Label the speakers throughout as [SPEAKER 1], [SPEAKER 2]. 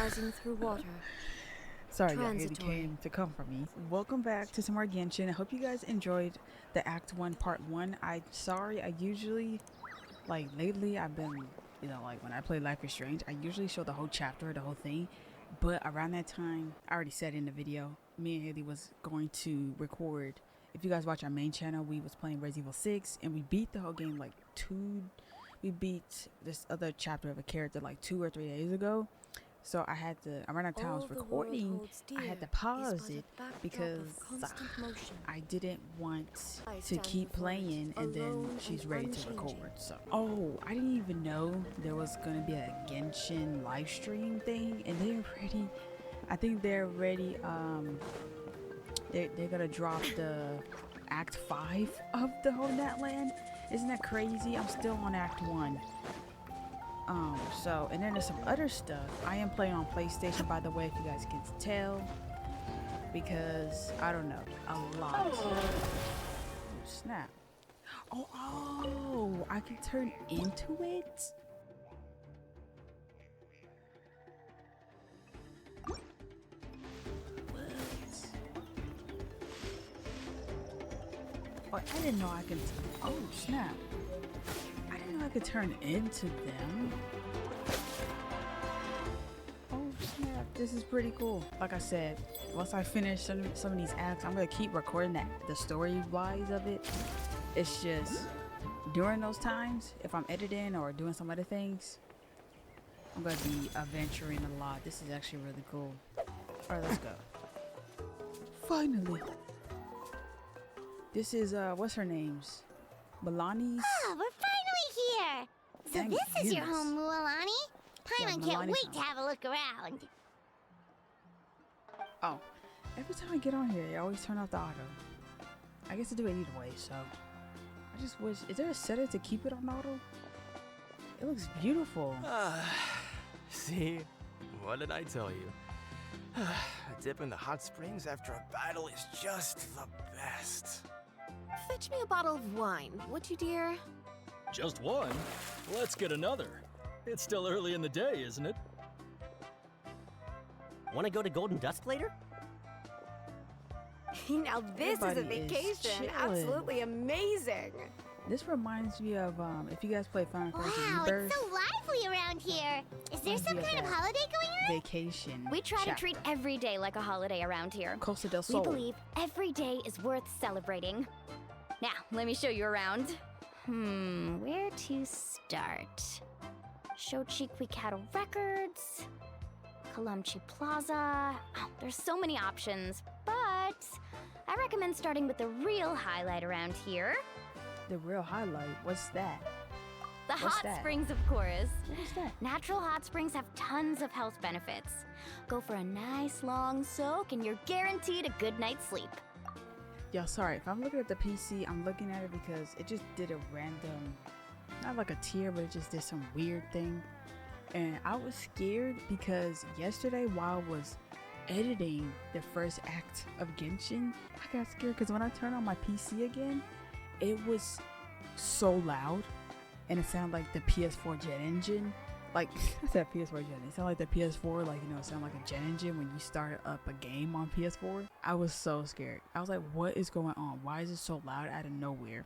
[SPEAKER 1] rising through water.
[SPEAKER 2] Sorry, yeah, Haley came to comfort me. Welcome back to some more Genshin. I hope you guys enjoyed the Act 1 Part 1. I'm sorry, I usually, like lately, I've been, you know, like when I play Life is Strange, I usually show the whole chapter, the whole thing. But around that time, I already said in the video, me and Haley was going to record. If you guys watch our main channel, we was playing Resident Evil 6 and we beat the whole game like we beat this other chapter of a character like 2 or 3 days ago. So I had to, around that time I was recording, I had to pause it because I didn't want to keep playing and then she's ready to record. So, oh, I didn't even know there was going to be a Genshin live stream thing, and they're ready. I think they're ready, they're going to drop the Act 5 of the whole Natlan. Isn't that crazy? I'm still on Act 1. So, and then there's some other stuff. I am playing on PlayStation, by the way, if you guys can tell, because I don't know, a lot. Oh, snap. Oh, I can turn into it. What? Oh, I didn't know I could. Oh, snap. I could turn into them. Oh snap, this is pretty cool. Like I said, once I finish some of these acts, I'm gonna keep recording the story wise of it. It's just during those times, if I'm editing or doing some other things, I'm gonna be adventuring a lot. This is actually really cool. Alright, let's go. Finally. This is what's her name's? Milani's.
[SPEAKER 3] Oh, we're finally here! So
[SPEAKER 2] Thank
[SPEAKER 3] this is your
[SPEAKER 2] goodness.
[SPEAKER 3] home, Milani? Paimon can't wait to have a look around.
[SPEAKER 2] Oh, every time I get on here, I always turn off the auto. I guess to do it either way, so I just wish. Is there a setting to keep it on auto? It looks beautiful.
[SPEAKER 4] See? What did I tell you? A dip in the hot springs after a battle is just the best.
[SPEAKER 1] Fetch me a bottle of wine, would you, dear?
[SPEAKER 5] Just one? Let's get another. It's still early in the day, isn't it?
[SPEAKER 6] Want to go to Golden Dusk later?
[SPEAKER 1] Now this is a vacation. Absolutely amazing.
[SPEAKER 2] This reminds me of if you guys play Final Fantasy
[SPEAKER 3] Wow,
[SPEAKER 2] Rebirth.
[SPEAKER 3] it's so lively around here. Is there some kind of holiday going on?
[SPEAKER 2] Vacation.
[SPEAKER 7] We try
[SPEAKER 2] chapter.
[SPEAKER 7] to treat every day like a holiday around here.
[SPEAKER 2] Costa del Sol.
[SPEAKER 7] We believe every day is worth celebrating. Now, let me show you around. Where to start? Shochiqui Cattle Records, Kalumchi Plaza. Oh, there's so many options, but I recommend starting with the real highlight around here.
[SPEAKER 2] The real highlight. What's that?
[SPEAKER 7] The
[SPEAKER 2] What's
[SPEAKER 7] hot
[SPEAKER 2] that?
[SPEAKER 7] springs, of course.
[SPEAKER 2] What's that?
[SPEAKER 7] Natural hot springs have tons of health benefits. Go for a nice long soak and you're guaranteed a good night's sleep.
[SPEAKER 2] Yo, sorry, if I'm looking at the PC, I'm looking at it because it just did a random, not like a tier, but it just did some weird thing. And I was scared because yesterday while I was editing the first act of Genshin, I got scared because when I turned on my PC again, it was so loud and it sounded like the PS4 jet engine. Like, I said PS4 gen. It sounded like the PS4, like, you know, it sounded like a jet engine when you start up a game on PS4. I was so scared. I was like, what is going on? Why is it so loud out of nowhere?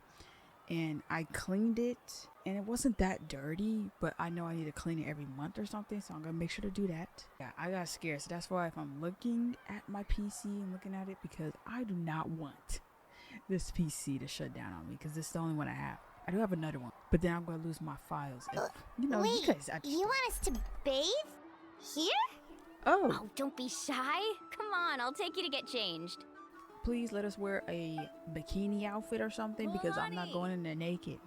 [SPEAKER 2] And I cleaned it, and it wasn't that dirty, but I know I need to clean it every month or something, so I'm going to make sure to do that. Yeah, I got scared, so that's why if I'm looking at my PC and looking at it, because I do not want this PC to shut down on me, because this is the only one I have. I do have another one, but then I'm going to lose my files. If, you know,
[SPEAKER 3] Wait,
[SPEAKER 2] you guys,
[SPEAKER 3] you want us to bathe? Here?
[SPEAKER 7] Oh, don't be shy. Come on, I'll take you to get changed.
[SPEAKER 2] Please let us wear a bikini outfit or something because I'm not going in there naked.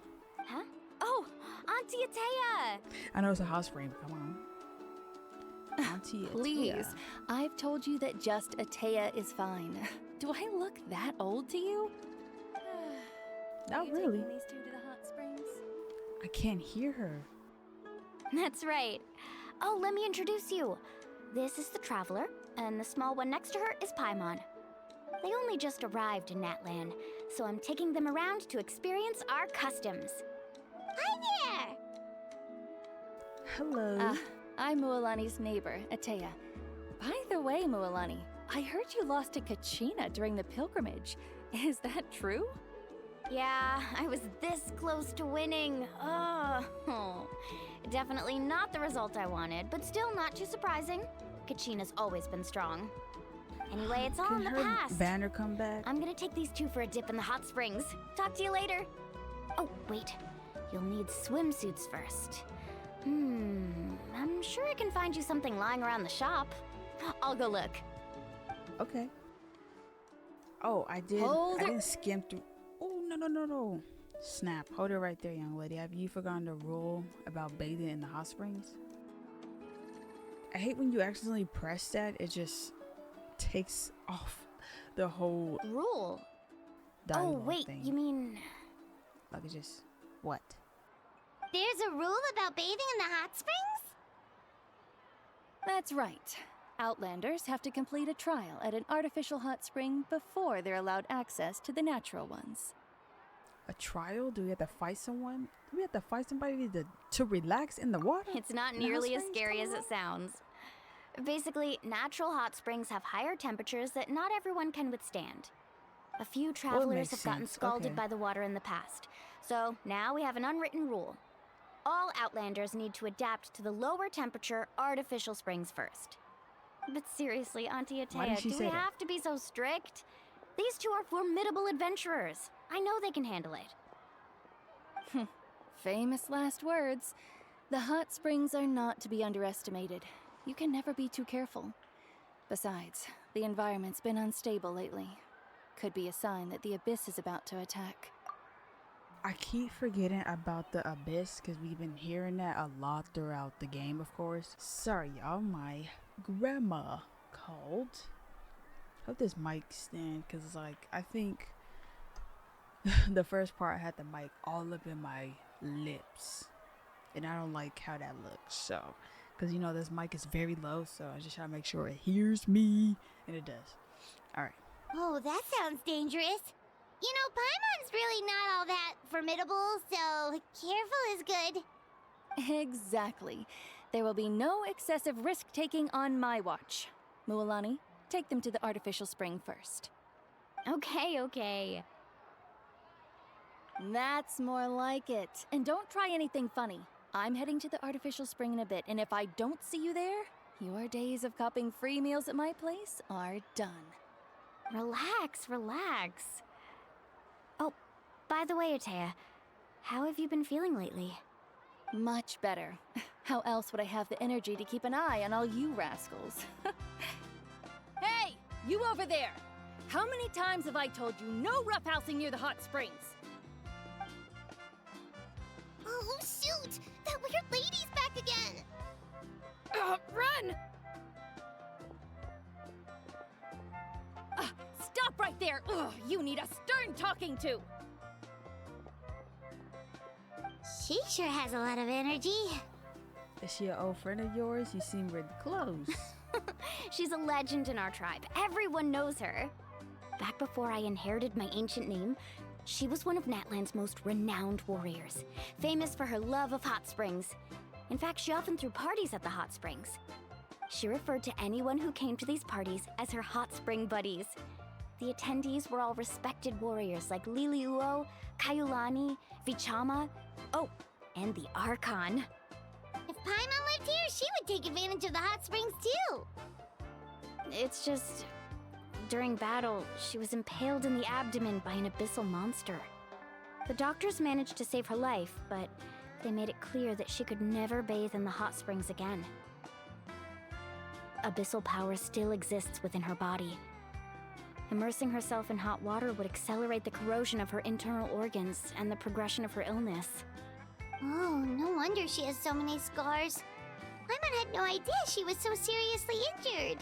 [SPEAKER 7] Huh? Oh, Auntie Atea!
[SPEAKER 2] I know it's a hot spring. Come on. Auntie Atea.
[SPEAKER 8] Please, I've told you that just Atea is fine. Do I look that old to you?
[SPEAKER 2] Not
[SPEAKER 8] You
[SPEAKER 2] really.
[SPEAKER 8] taking these two to the hot springs?
[SPEAKER 2] I can't hear her.
[SPEAKER 7] That's right. Oh, let me introduce you. This is the Traveler, and the small one next to her is Paimon. They only just arrived in Natlan, so I'm taking them around to experience our customs.
[SPEAKER 3] Hi there!
[SPEAKER 2] Hello.
[SPEAKER 8] I'm Mualani's neighbor, Atea. By the way, Mualani, I heard you lost to Kachina during the pilgrimage. Is that true?
[SPEAKER 7] Yeah, I was this close to winning. Oh, definitely not the result I wanted, but still not too surprising. Kachina's always been strong. Anyway, it's all in the
[SPEAKER 2] Can her
[SPEAKER 7] past.
[SPEAKER 2] banner come back?
[SPEAKER 7] I'm gonna take these two for a dip in the hot springs. Talk to you later. Oh, wait. You'll need swimsuits first. I'm sure I can find you something lying around the shop. I'll go look.
[SPEAKER 2] Okay. Oh, I did. I didn't skim through. Oh, no. Snap. Hold it right there, young lady. Have you forgotten the rule about bathing in the hot springs? I hate when you accidentally press that. It just takes off the whole
[SPEAKER 7] Rule?
[SPEAKER 2] dialogue
[SPEAKER 7] Oh, wait,
[SPEAKER 2] thing.
[SPEAKER 7] you mean...
[SPEAKER 2] Like it's just... What?
[SPEAKER 3] There's a rule about bathing in the hot springs?
[SPEAKER 8] That's right. Outlanders have to complete a trial at an artificial hot spring before they're allowed access to the natural ones.
[SPEAKER 2] A trial? Do we have to fight someone? Do we have to fight somebody to relax in the water?
[SPEAKER 7] It's not
[SPEAKER 2] In the hot
[SPEAKER 7] nearly as
[SPEAKER 2] springs?
[SPEAKER 7] scary
[SPEAKER 2] Come
[SPEAKER 7] as
[SPEAKER 2] on.
[SPEAKER 7] it sounds. Basically, natural hot springs have higher temperatures that not everyone can withstand. A few travelers
[SPEAKER 2] makes
[SPEAKER 7] have gotten
[SPEAKER 2] sense.
[SPEAKER 7] scalded
[SPEAKER 2] Okay.
[SPEAKER 7] by the water in the past. So now we have an unwritten rule. All Outlanders need to adapt to the lower temperature artificial springs first. But seriously, Auntie
[SPEAKER 2] Why did
[SPEAKER 7] Atea,
[SPEAKER 2] she
[SPEAKER 7] do
[SPEAKER 2] say
[SPEAKER 7] we
[SPEAKER 2] that?
[SPEAKER 7] have to be so strict? These two are formidable adventurers. I know they can handle it.
[SPEAKER 8] Famous last words. The hot springs are not to be underestimated. You can never be too careful. Besides, the environment's been unstable lately. Could be a sign that the Abyss is about to attack.
[SPEAKER 2] I keep forgetting about the Abyss because we've been hearing that a lot throughout the game, of course. Sorry, y'all, my grandma called. Hope this mic stand because, like, I think the first part had the mic all up in my lips. And I don't like how that looks, so. Because, you know, this mic is very low, so I just try to make sure it hears me. And it does. Alright.
[SPEAKER 3] Oh, that sounds dangerous. You know, Paimon's really not all that formidable, so careful is good.
[SPEAKER 8] Exactly. There will be no excessive risk-taking on my watch. Mualani, take them to the artificial spring first.
[SPEAKER 7] Okay.
[SPEAKER 8] That's more like it. And don't try anything funny. I'm heading to the artificial spring in a bit, and if I don't see you there, your days of copping free meals at my place are done.
[SPEAKER 7] Relax. Oh, by the way, Atea, how have you been feeling lately?
[SPEAKER 8] Much better. How else would I have the energy to keep an eye on all you rascals? Hey, you over there! How many times have I told you no roughhousing near the hot springs?
[SPEAKER 3] Oh, shoot! That weird lady's back again!
[SPEAKER 8] Run! Stop right there! Ugh, you need a stern talking to!
[SPEAKER 3] She sure has a lot of energy.
[SPEAKER 2] Is she an old friend of yours? You seem really close.
[SPEAKER 7] She's a legend in our tribe. Everyone knows her. Back before I inherited my ancient name, she was one of Natlan's most renowned warriors, famous for her love of hot springs. In fact, she often threw parties at the hot springs. She referred to anyone who came to these parties as her hot spring buddies. The attendees were all respected warriors like Liliuo, Kaiulani, Vichama, oh, and the Archon.
[SPEAKER 3] If Paimon lived here, she would take advantage of the hot springs too.
[SPEAKER 7] It's just, during battle, she was impaled in the abdomen by an abyssal monster. The doctors managed to save her life, but they made it clear that she could never bathe in the hot springs again. Abyssal power still exists within her body. Immersing herself in hot water would accelerate the corrosion of her internal organs and the progression of her illness.
[SPEAKER 3] Oh, no wonder she has so many scars. Paimon had no idea she was so seriously injured.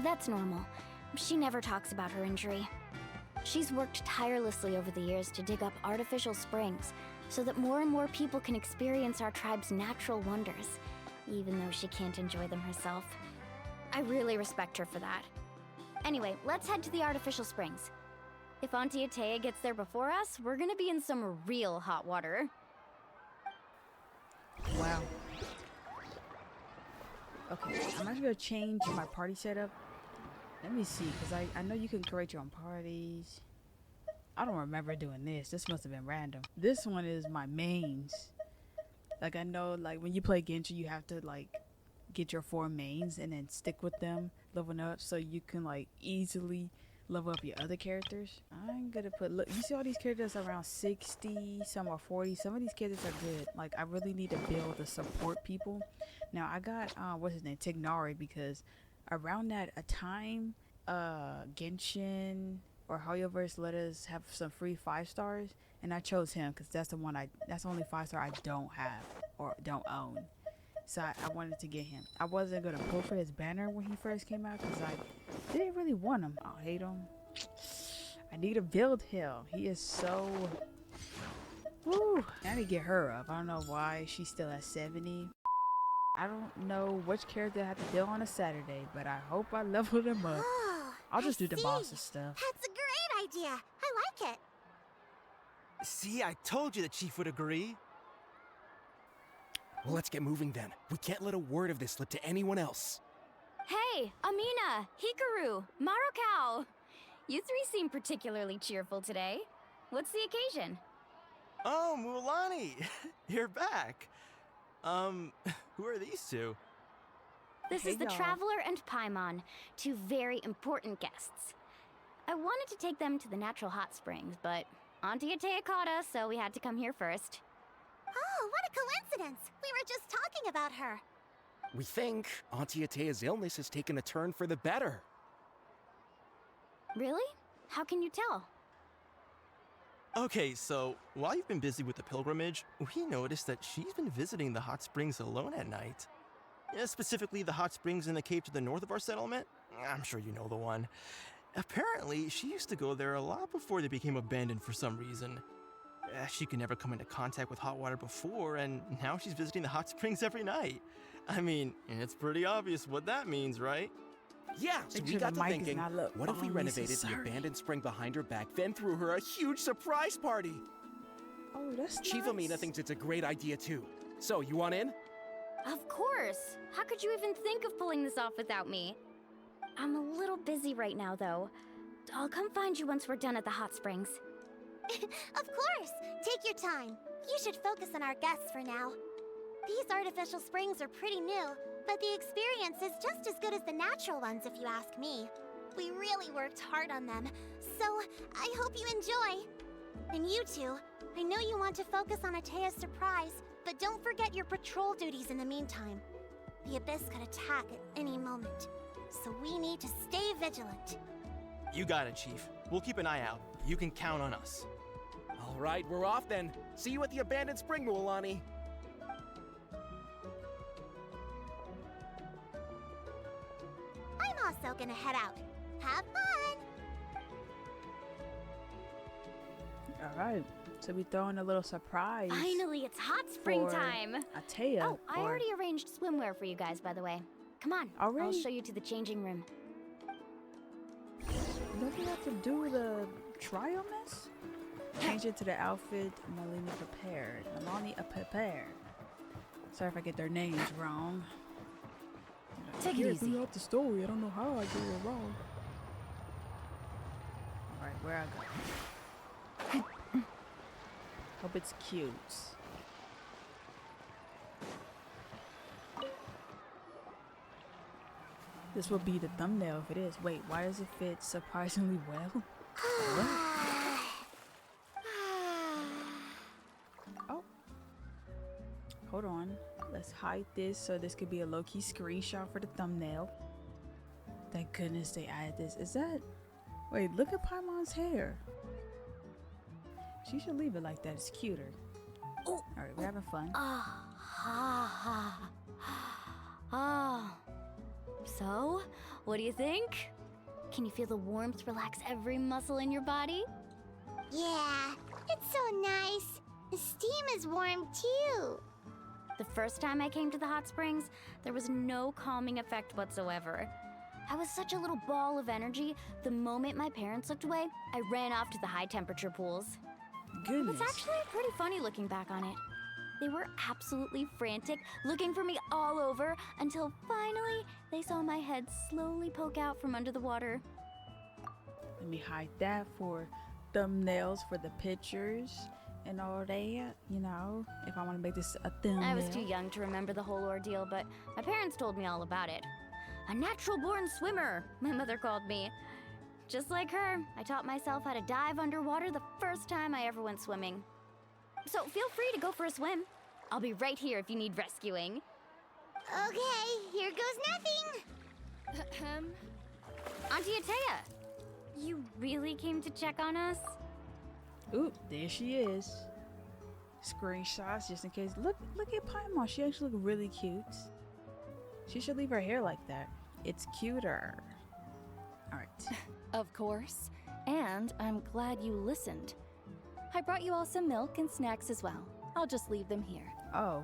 [SPEAKER 7] That's normal. She never talks about her injury. She's worked tirelessly over the years to dig up artificial springs so that more and more people can experience our tribe's natural wonders, even though she can't enjoy them herself. I really respect her for that. Anyway, let's head to the artificial springs. If Auntie Atea gets there before us, we're gonna be in some real hot water.
[SPEAKER 2] Wow. Okay, I'm actually gonna change my party setup. Let me see, because I know you can create your own parties. I don't remember doing this. This must have been random. This one is my mains. Like, I know, like, when you play Genshin, you have to, like, get your 4 mains and then stick with them, leveling up, so you can, like, easily level up your other characters. I'm gonna put, look, you see all these characters around 60, some are 40. Some of these characters are good. Like, I really need to build the support people. Now, I got, what's his name, Tignari, because around that a time, Genshin or Hoyoverse let us have some free 5 stars, and I chose him because that's the one that's the only 5-star I don't have or don't own. So I wanted to get him. I wasn't gonna pull for his banner when he first came out because I didn't really want him. I hate him. I need to build him. He is so. Woo! I need to get her up. I don't know why she's still at 70. I don't know which character I have to build on a Saturday, but I hope I leveled him up.
[SPEAKER 3] Oh,
[SPEAKER 2] I'll just
[SPEAKER 3] I
[SPEAKER 2] do the
[SPEAKER 3] see.
[SPEAKER 2] boss's stuff.
[SPEAKER 3] That's a great idea. I like it.
[SPEAKER 4] See, I told you the chief would agree.
[SPEAKER 9] Well, let's get moving then. We can't let a word of this slip to anyone else.
[SPEAKER 7] Hey, Amina, Hikaru, Marukao. You three seem particularly cheerful today. What's the occasion?
[SPEAKER 4] Oh, Mulani, you're back. Who are these two?
[SPEAKER 7] This
[SPEAKER 2] Hey,
[SPEAKER 7] is the
[SPEAKER 2] y'all.
[SPEAKER 7] Traveler and Paimon, 2 very important guests. I wanted to take them to the natural hot springs, but Auntie Atea caught us, so we had to come here first.
[SPEAKER 3] Oh, what a coincidence. We were just talking about her.
[SPEAKER 9] We think Auntie Atea's illness has taken a turn for the better.
[SPEAKER 7] Really? How can you tell?
[SPEAKER 4] Okay, so while you've been busy with the pilgrimage, we noticed that she's been visiting the hot springs alone at night. Yeah, specifically the hot springs in the cave to the north of our settlement. I'm sure you know the one. Apparently, she used to go there a lot before they became abandoned for some reason. She could never come into contact with hot water before, and now she's visiting the hot springs every night. I mean, it's pretty obvious what that means, right?
[SPEAKER 9] Yeah, so
[SPEAKER 2] Make
[SPEAKER 9] we
[SPEAKER 2] sure
[SPEAKER 9] got
[SPEAKER 2] the
[SPEAKER 9] to
[SPEAKER 2] mic is
[SPEAKER 9] thinking,
[SPEAKER 2] not low.
[SPEAKER 9] what if we
[SPEAKER 2] Oh,
[SPEAKER 9] renovated
[SPEAKER 2] Lisa,
[SPEAKER 9] the
[SPEAKER 2] sorry.
[SPEAKER 9] abandoned spring behind her back, then threw her a huge surprise party?
[SPEAKER 2] Oh, that's
[SPEAKER 9] Chief
[SPEAKER 2] nice.
[SPEAKER 9] Amina thinks it's a great idea too. So, you want in?
[SPEAKER 7] Of course! How could you even think of pulling this off without me? I'm a little busy right now, though. I'll come find you once we're done at the hot springs.
[SPEAKER 3] Of course. Take your time. You should focus on our guests for now. These artificial springs are pretty new, but the experience is just as good as the natural ones if you ask me. We really worked hard on them, so I hope you enjoy. And you two, I know you want to focus on Atea's surprise, but don't forget your patrol duties in the meantime. The Abyss could attack at any moment, so we need to stay vigilant.
[SPEAKER 4] You got it, Chief. We'll keep an eye out. You can count on us.
[SPEAKER 9] All right, we're off then. See you at the abandoned spring, Mualani.
[SPEAKER 3] I'm also gonna head out. Have fun!
[SPEAKER 2] All right, so we throwing a little surprise.
[SPEAKER 7] Finally, it's hot spring
[SPEAKER 2] for
[SPEAKER 7] time!
[SPEAKER 2] Atea.
[SPEAKER 7] Oh, I
[SPEAKER 2] or-
[SPEAKER 7] already arranged swimwear for you guys, by the way. Come on, I'll
[SPEAKER 2] Already?
[SPEAKER 7] show you to the changing room.
[SPEAKER 2] Don't you have to do the trial mess? Change it to the outfit Melanie prepared. Melanie prepared. Sorry if I get their names wrong.
[SPEAKER 8] Take it easy.
[SPEAKER 2] Throughout the story, I don't know how I get it wrong. Alright, where I go? Hope it's cute. This will be the thumbnail if it is. Wait, why does it fit surprisingly well? Oh. Hold on. Let's hide this so this could be a low-key screenshot for the thumbnail. Thank goodness they added this. Is that... Wait, look at Paimon's hair. She should leave it like that. It's cuter.
[SPEAKER 7] Oh.
[SPEAKER 2] Alright, we're having fun.
[SPEAKER 7] Oh. So, what do you think? Can you feel the warmth relax every muscle in your body?
[SPEAKER 3] Yeah, it's so nice. The steam is warm too.
[SPEAKER 7] The first time I came to the hot springs, there was no calming effect whatsoever. I was such a little ball of energy, the moment my parents looked away, I ran off to the high temperature pools.
[SPEAKER 2] Goodness.
[SPEAKER 7] It's actually pretty funny looking back on it. They were absolutely frantic, looking for me all over, until finally they saw my head slowly poke out from under the water.
[SPEAKER 2] Let me hide that for thumbnails for the pictures and all that, you know, if I want to make this a thumbnail.
[SPEAKER 7] I was too young to remember the whole ordeal, but my parents told me all about it. A natural-born swimmer, my mother called me. Just like her, I taught myself how to dive underwater the first time I ever went swimming. So feel free to go for a swim. I'll be right here if you need rescuing.
[SPEAKER 3] Okay, here goes nothing.
[SPEAKER 7] Auntie Atea, you really came to check on us?
[SPEAKER 2] Oop, there she is. Screenshots just in case. Look at Paimon. She actually look really cute. She should leave her hair like that. It's cuter. Alright.
[SPEAKER 8] Of course. And I'm glad you listened. I brought you all some milk and snacks as well. I'll just leave them here.
[SPEAKER 2] Oh.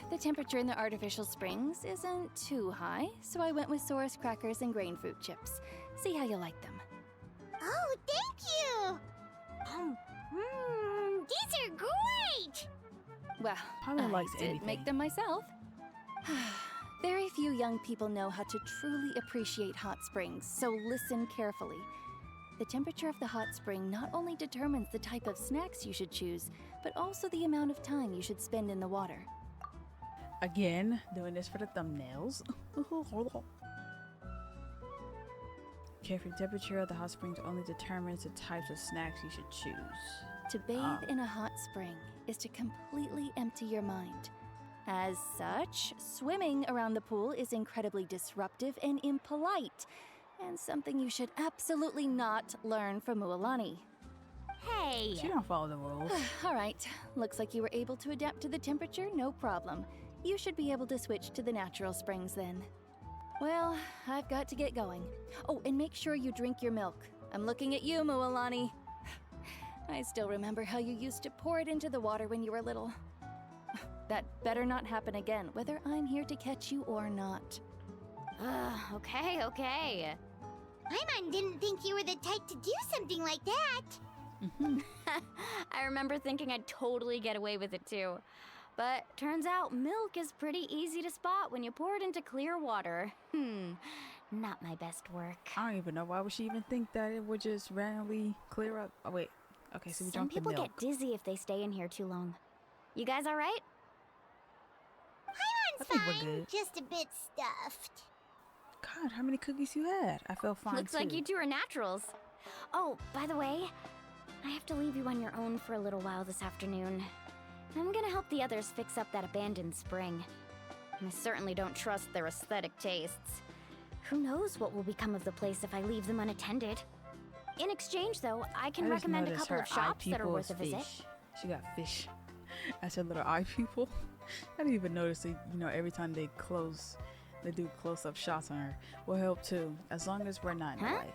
[SPEAKER 8] The temperature in the artificial springs isn't too high, so I went with Saurus crackers and grain fruit chips. See how you like them.
[SPEAKER 3] Oh, thank you! These are great!
[SPEAKER 8] Well,
[SPEAKER 2] Paimon
[SPEAKER 8] I
[SPEAKER 2] likes
[SPEAKER 8] did
[SPEAKER 2] anything.
[SPEAKER 8] make them myself. Very few young people know how to truly appreciate hot springs, so listen carefully. The temperature of the hot spring not only determines the type of snacks you should choose, but also the amount of time you should spend in the water.
[SPEAKER 2] Again, doing this for the thumbnails. Careful, temperature of the hot springs only determines the types of snacks you should choose.
[SPEAKER 8] To bathe in a hot spring is to completely empty your mind. As such, swimming around the pool is incredibly disruptive and impolite, and something you should absolutely not learn from Mualani.
[SPEAKER 7] Hey!
[SPEAKER 2] She don't follow the rules.
[SPEAKER 8] All right, looks like you were able to adapt to the temperature, no problem. You should be able to switch to the natural springs then. Well, I've got to get going. Oh, and make sure you drink your milk. I'm looking at you, Mualani. I still remember how you used to pour it into the water when you were little. That better not happen again, whether I'm here to catch you or not.
[SPEAKER 7] Okay.
[SPEAKER 3] Paimon didn't think you were the type to do something like that.
[SPEAKER 7] I remember thinking I'd totally get away with it too. But turns out milk is pretty easy to spot when you pour it into clear water. Not my best work.
[SPEAKER 2] I don't even know. Why would she even think that it would just randomly clear up? Oh, wait. Okay, so we
[SPEAKER 7] Some
[SPEAKER 2] drank the
[SPEAKER 7] people
[SPEAKER 2] milk.
[SPEAKER 7] get dizzy if they stay in here too long. You guys all right?
[SPEAKER 2] I
[SPEAKER 3] Paimon's
[SPEAKER 2] think we're
[SPEAKER 3] fine,
[SPEAKER 2] good.
[SPEAKER 3] just a bit stuffed.
[SPEAKER 2] God, how many cookies you had? I felt fine
[SPEAKER 7] Looks
[SPEAKER 2] too.
[SPEAKER 7] like you two are naturals. Oh, by the way, I have to leave you on your own for a little while this afternoon. I'm gonna help the others fix up that abandoned spring. And I certainly don't trust their aesthetic tastes. Who knows what will become of the place if I leave them unattended. In exchange, though, I can
[SPEAKER 2] I just
[SPEAKER 7] recommend a
[SPEAKER 2] noticed
[SPEAKER 7] couple
[SPEAKER 2] her
[SPEAKER 7] of shops
[SPEAKER 2] eye
[SPEAKER 7] that are
[SPEAKER 2] pupil
[SPEAKER 7] worth a
[SPEAKER 2] is
[SPEAKER 7] visit.
[SPEAKER 2] fish. She got fish as her little eye pupil. I didn't even notice it. You know, every time they do close-up shots on her. Will help too, as long as we're not in the
[SPEAKER 7] Huh?
[SPEAKER 2] way.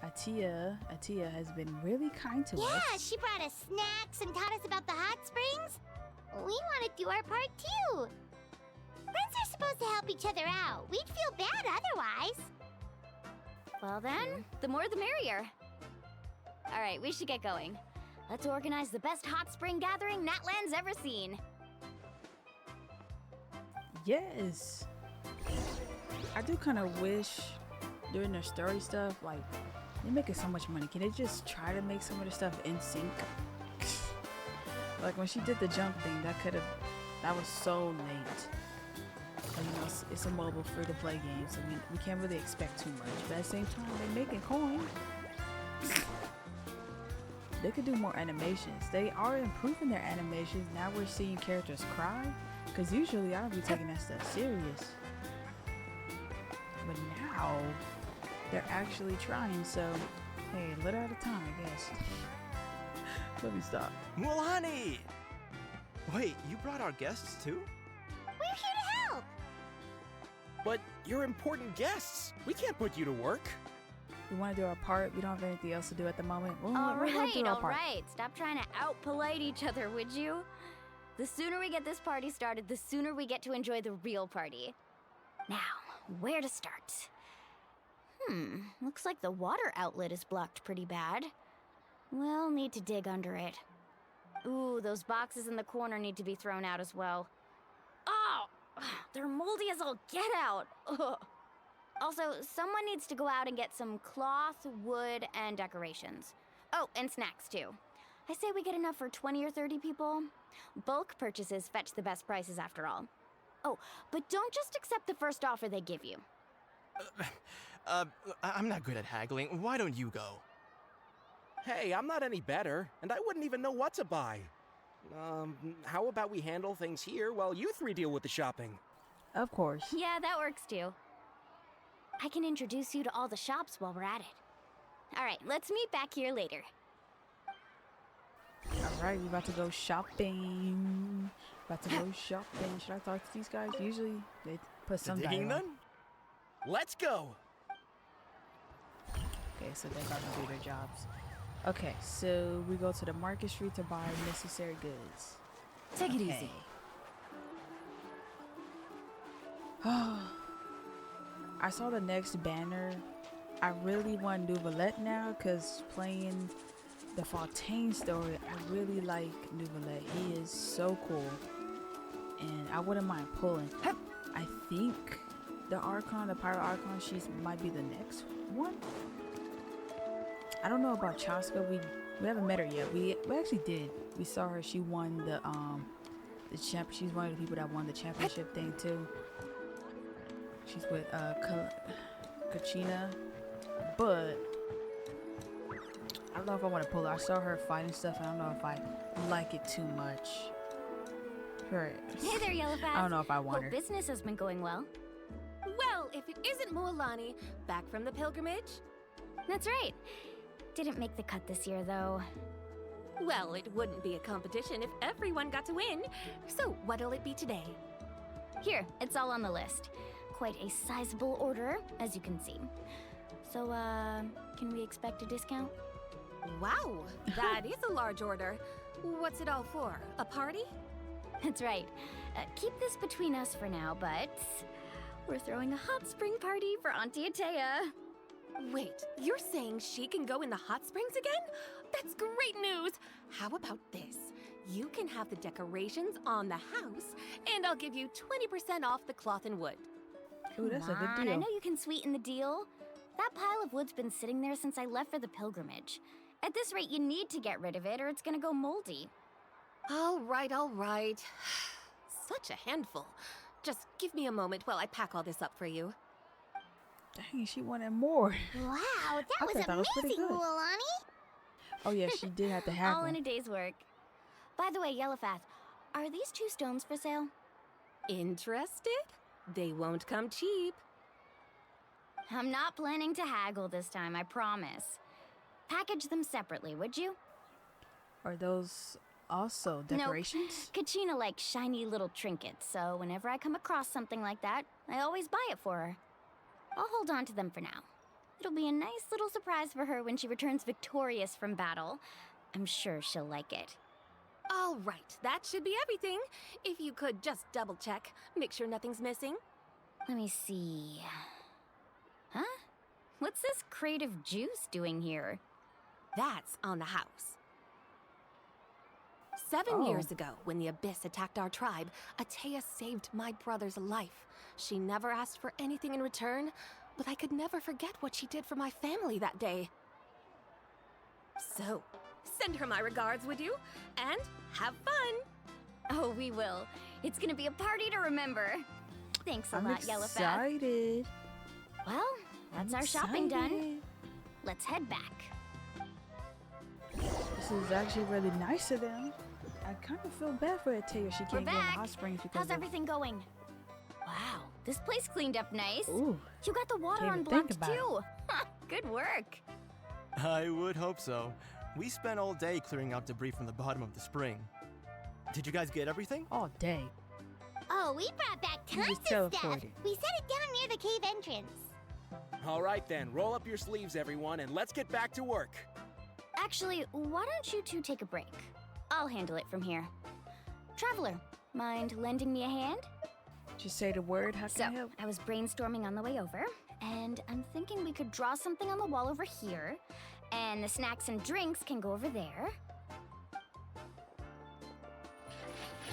[SPEAKER 2] Atea has been really kind to us.
[SPEAKER 3] Yeah, she brought us snacks and taught us about the hot springs. We want to do our part too. Friends are supposed to help each other out. We'd feel bad otherwise.
[SPEAKER 7] Well then, the more the merrier. All right, we should get going. Let's organize the best hot spring gathering Natlan's ever seen.
[SPEAKER 2] Yes. I do kind of wish during their story stuff, like, they're making so much money. Can they just try to make some of the stuff in sync? Like when she did the jump thing, that was so late. And, you know, it's a mobile free-to-play game, so we can't really expect too much. But at the same time, they're making coin. They could do more animations. They are improving their animations. Now we're seeing characters cry. Because usually I don't be taking that stuff serious. But now, they're actually trying, so hey, a little at a time, I guess. Let me stop.
[SPEAKER 4] Mualani! Wait, you brought our guests too?
[SPEAKER 3] We're here to help.
[SPEAKER 9] But you're important guests. We can't put you to work.
[SPEAKER 2] We want to do our part. We don't have anything else to do at the moment.
[SPEAKER 7] All
[SPEAKER 2] we're gonna do our
[SPEAKER 7] right.
[SPEAKER 2] part.
[SPEAKER 7] Stop trying to out-polite each other, would you? The sooner we get this party started, the sooner we get to enjoy the real party. Now, where to start? Looks like the water outlet is blocked pretty bad. We'll need to dig under it. Ooh, those boxes in the corner need to be thrown out as well. Oh, they're moldy as all get out. Ugh. Also, someone needs to go out and get some cloth, wood, and decorations. Oh, and snacks too. I say we get enough for 20 or 30 people. Bulk purchases fetch the best prices after all. Oh, but don't just accept the first offer they give you.
[SPEAKER 4] I'm not good at haggling. Why don't you go?
[SPEAKER 9] Hey, I'm not any better, and I wouldn't even know what to buy. How about we handle things here while you three deal with the shopping?
[SPEAKER 2] Of course.
[SPEAKER 7] Yeah, that works too. I can introduce you to all the shops while we're at it. All right, let's meet back here later.
[SPEAKER 2] Alright, we about to go shopping. About to go shopping. Should I talk to these guys? Usually they put some
[SPEAKER 4] digging
[SPEAKER 2] dialogue.
[SPEAKER 4] then?
[SPEAKER 9] Let's go!
[SPEAKER 2] Okay, so they got to do their jobs. Okay, so we go to the market street to buy necessary goods.
[SPEAKER 8] Take it
[SPEAKER 2] Okay.
[SPEAKER 8] easy.
[SPEAKER 2] I saw the next banner. I really want Nouvellette now because playing the Fontaine story, I really like Nouvellette. He is so cool. And I wouldn't mind pulling. I think the Archon, the Pirate Archon, she might be the next one. I don't know about Chaska. We haven't met her yet. We actually did. We saw her. She won the champ. She's one of the people that won the championship thing too. She's with Kachina, but I don't know if I want to pull her. I saw her fighting stuff, and I don't know if I like it too much. Her.
[SPEAKER 7] Hey there, Yellowfast.
[SPEAKER 2] I don't know if I want
[SPEAKER 7] Hope
[SPEAKER 2] her.
[SPEAKER 7] business has been going well.
[SPEAKER 1] Well, if it isn't Moalani, back from the pilgrimage?
[SPEAKER 7] That's right. Didn't make the cut this year, though.
[SPEAKER 1] Well, it wouldn't be a competition if everyone got to win. So, what'll it be today?
[SPEAKER 7] Here, it's all on the list. Quite a sizable order, as you can see. So, can we expect a discount?
[SPEAKER 1] Wow, that is a large order. What's it all for? A party?
[SPEAKER 7] That's right. Keep this between us for now, but we're throwing a hot spring party for Auntie Atea.
[SPEAKER 1] Wait, you're saying she can go in the hot springs again? That's great news! How about this? You can have the decorations on the house, and I'll give you 20% off the cloth and wood.
[SPEAKER 2] Ooh, that's a
[SPEAKER 7] Come
[SPEAKER 2] good
[SPEAKER 7] on,
[SPEAKER 2] deal.
[SPEAKER 7] I know you can sweeten the deal. That pile of wood's been sitting there since I left for the pilgrimage. At this rate, you need to get rid of it or it's gonna go moldy.
[SPEAKER 1] All right, all right. Such a handful. Just give me a moment while I pack all this up for you.
[SPEAKER 2] Dang, she wanted more.
[SPEAKER 3] Wow,
[SPEAKER 2] I
[SPEAKER 3] that was
[SPEAKER 2] thought that was pretty
[SPEAKER 3] amazing,
[SPEAKER 2] good.
[SPEAKER 3] Mualani.
[SPEAKER 2] Oh yeah, she did have to have
[SPEAKER 7] All in
[SPEAKER 2] one.
[SPEAKER 7] a day's work. By the way, Yellowfast, are these 2 stones for sale?
[SPEAKER 1] Interested? They won't come cheap.
[SPEAKER 7] I'm not planning to haggle this time, I promise. Package them separately, would you?
[SPEAKER 2] Are those also
[SPEAKER 7] Nope.
[SPEAKER 2] decorations?
[SPEAKER 7] Kachina likes shiny little trinkets, so whenever I come across something like that, I always buy it for her. I'll hold on to them for now. It'll be a nice little surprise for her when she returns victorious from battle. I'm sure she'll like it.
[SPEAKER 1] All right, that should be everything. If you could just double check, make sure nothing's missing.
[SPEAKER 7] Let me see. Huh? What's this crate of juice doing here?
[SPEAKER 1] That's on the house. 7
[SPEAKER 2] Oh.
[SPEAKER 1] years ago, when the Abyss attacked our tribe, Atea saved my brother's life. She never asked for anything in return, but I could never forget what she did for my family that day. So, send her my regards, would you? And have fun!
[SPEAKER 7] Oh, we will. It's gonna be a party to remember. Thanks a
[SPEAKER 2] I'm
[SPEAKER 7] lot, Yellowfast.
[SPEAKER 2] excited.
[SPEAKER 7] Well, that's
[SPEAKER 2] I'm
[SPEAKER 7] our shopping done.
[SPEAKER 2] excited.
[SPEAKER 7] Let's head back.
[SPEAKER 2] This is actually really nice of them. I kind of feel bad for Atea. She
[SPEAKER 7] We're
[SPEAKER 2] can't go in the
[SPEAKER 7] back.
[SPEAKER 2] hot springs because
[SPEAKER 7] How's
[SPEAKER 2] of...
[SPEAKER 7] everything going? Wow, this place cleaned up nice.
[SPEAKER 2] Ooh,
[SPEAKER 7] You got the water
[SPEAKER 2] Can't even
[SPEAKER 7] unblocked
[SPEAKER 2] think about it.
[SPEAKER 7] too. Ha, good work.
[SPEAKER 4] I would hope so. We spent all day clearing out debris from the bottom of the spring. Did you guys get everything?
[SPEAKER 2] all day.
[SPEAKER 3] Oh, we brought back
[SPEAKER 2] You
[SPEAKER 3] tons
[SPEAKER 2] just
[SPEAKER 3] of stuff.
[SPEAKER 2] teleported.
[SPEAKER 3] We set it down near the cave entrance.
[SPEAKER 9] All right then, roll up your sleeves, everyone, and let's get back to work.
[SPEAKER 7] Actually, why don't you two take a break? I'll handle it from here. Traveler, mind lending me a hand?
[SPEAKER 2] Just say the word. How
[SPEAKER 7] So,
[SPEAKER 2] can I help?
[SPEAKER 7] I was brainstorming on the way over, and I'm thinking we could draw something on the wall over here, and the snacks and drinks can go over there.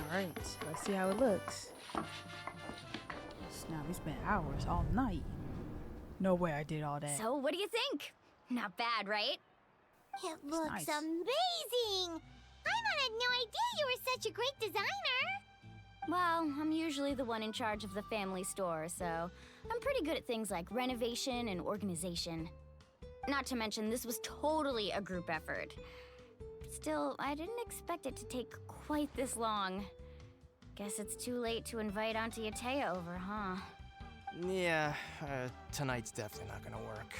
[SPEAKER 2] Alright, let's see how it looks. Now we spent hours all night. No way I did all that.
[SPEAKER 7] So, what do you think? Not bad, right?
[SPEAKER 3] It looks
[SPEAKER 2] nice.
[SPEAKER 3] amazing! I had no idea you were such a great designer!
[SPEAKER 7] Well, I'm usually the one in charge of the family store, so I'm pretty good at things like renovation and organization. Not to mention, this was totally a group effort. Still, I didn't expect it to take quite this long. Guess it's too late to invite Auntie Atea over, huh?
[SPEAKER 4] Yeah, tonight's definitely not gonna work.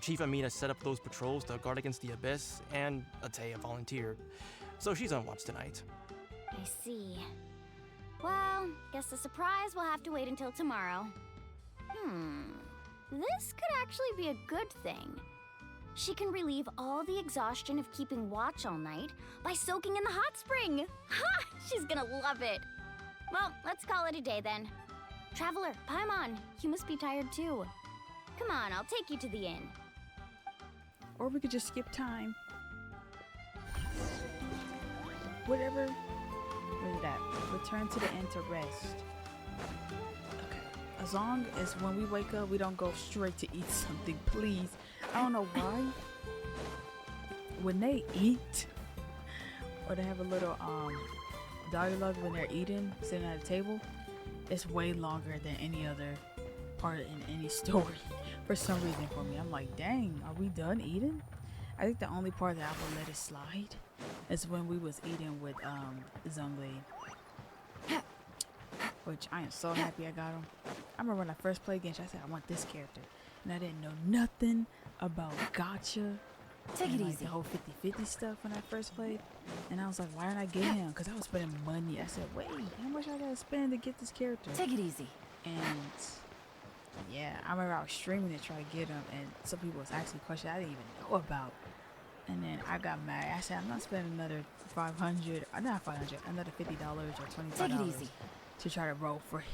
[SPEAKER 4] Chief Amina set up those patrols to guard against the Abyss, and Atea volunteered. So she's on watch tonight.
[SPEAKER 7] I see. Well, guess the surprise will have to wait until tomorrow. This could actually be a good thing. She can relieve all the exhaustion of keeping watch all night by soaking in the hot spring. Ha! She's gonna love it. Well, let's call it a day then. Traveler, Paimon, you must be tired too. Come on, I'll take you to the inn.
[SPEAKER 2] Or we could just skip time. Whatever. What is that? Return to the inn to rest. Okay. As long as when we wake up, we don't go straight to eat something, please. I don't know why. When they eat, or they have a little dialogue when they're eating, sitting at a table, it's way longer than any other part in any story. For some reason for me, I'm like, dang, are we done eating? I think the only part that I would let it slide is when we was eating with Zhongli, which I am so happy I got him. I remember when I first played Genshin, I said I want this character, and I didn't know nothing about gacha.
[SPEAKER 8] Take
[SPEAKER 2] and
[SPEAKER 8] it
[SPEAKER 2] like
[SPEAKER 8] easy.
[SPEAKER 2] the whole 50-50 stuff when I first played, and I was like, why didn't I get him? Because I was spending money. I said, wait, how much I gotta spend to get this character?
[SPEAKER 8] Take it easy.
[SPEAKER 2] And yeah, I remember I was streaming to try to get him, and some people was asking questions I didn't even know about. And then I got mad. I said, I'm not spending another $500, not $500, another $50 or $25
[SPEAKER 8] Take it easy.
[SPEAKER 2] to try to roll for him.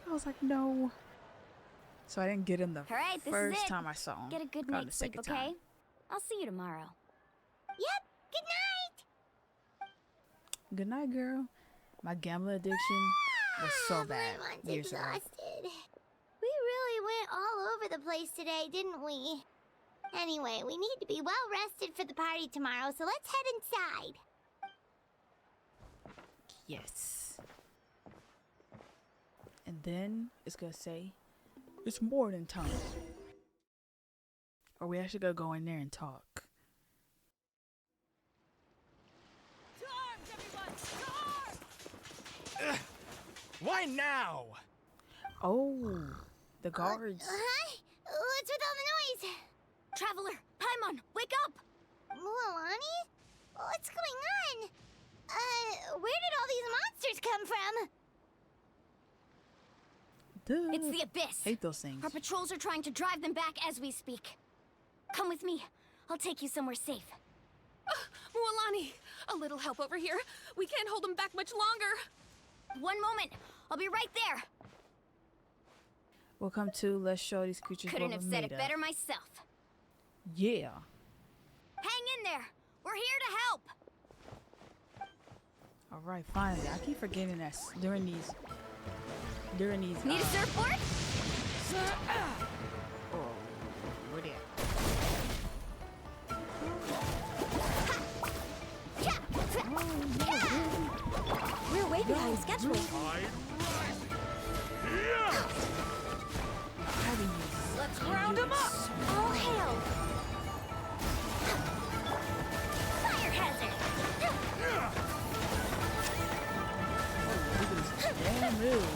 [SPEAKER 2] I was like, no. So I didn't get him the
[SPEAKER 7] All right, this is
[SPEAKER 2] first
[SPEAKER 7] it.
[SPEAKER 2] time I saw him.
[SPEAKER 7] Get a good
[SPEAKER 2] Or the
[SPEAKER 7] night's sleep,
[SPEAKER 2] second
[SPEAKER 7] okay?
[SPEAKER 2] time.
[SPEAKER 7] I'll see you tomorrow.
[SPEAKER 3] Yep, good night!
[SPEAKER 2] Good night, girl. My gambling addiction was so bad
[SPEAKER 3] Everyone's
[SPEAKER 2] years ago.
[SPEAKER 3] exhausted. We really went all over the place today, didn't we? Anyway, we need to be well rested for the party tomorrow, so let's head inside.
[SPEAKER 2] Yes. And then it's gonna say, it's morning time. Or we actually gotta go in there and talk.
[SPEAKER 4] Why now?
[SPEAKER 2] Oh, the guards.
[SPEAKER 3] Huh? What's with all the noise?
[SPEAKER 7] Traveler, Paimon, wake up!
[SPEAKER 3] Mualani? What's going on? Where did all these monsters come from?
[SPEAKER 2] Duh.
[SPEAKER 7] It's the Abyss.
[SPEAKER 2] Hate those things.
[SPEAKER 7] Our patrols are trying to drive them back as we speak. Come with me. I'll take you somewhere safe.
[SPEAKER 1] Mualani, a little help over here. We can't hold them back much longer.
[SPEAKER 7] One moment. I'll be right there.
[SPEAKER 2] Welcome to Let's Show These Creatures
[SPEAKER 7] Couldn't
[SPEAKER 2] What
[SPEAKER 7] have
[SPEAKER 2] We're
[SPEAKER 7] said
[SPEAKER 2] Made
[SPEAKER 7] it
[SPEAKER 2] Of.
[SPEAKER 7] better myself.
[SPEAKER 2] Yeah.
[SPEAKER 7] Hang in there. We're here to help.
[SPEAKER 2] All right, finally. I keep forgetting that during these.
[SPEAKER 7] Need a surfboard?
[SPEAKER 2] Oh, where they at?
[SPEAKER 7] We're way behind schedule. Let's round them up. All hail. Fire hazard.
[SPEAKER 2] Damn move.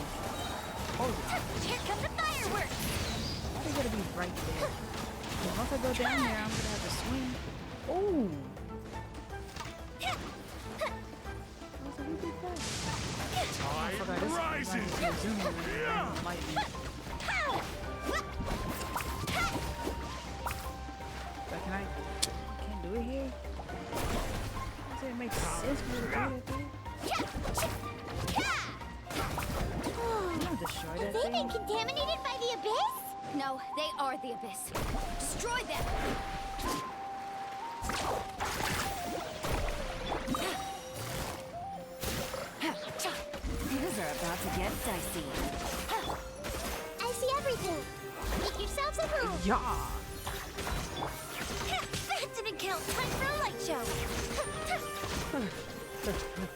[SPEAKER 2] Oh,
[SPEAKER 7] Here come the fireworks.
[SPEAKER 2] why they gotta be right there? 'Cause once I go down there, I'm gonna have to swing. Oh. Can't do it here. It makes sense for me to do that thing. I'm gonna destroy that
[SPEAKER 3] Have they
[SPEAKER 2] thing.
[SPEAKER 3] been contaminated by the Abyss?
[SPEAKER 7] No, they are the Abyss. Destroy them. to get dicey.
[SPEAKER 3] I see everything. Make yourselves at home.
[SPEAKER 2] Yeah.
[SPEAKER 3] That didn't count. Time for a light show.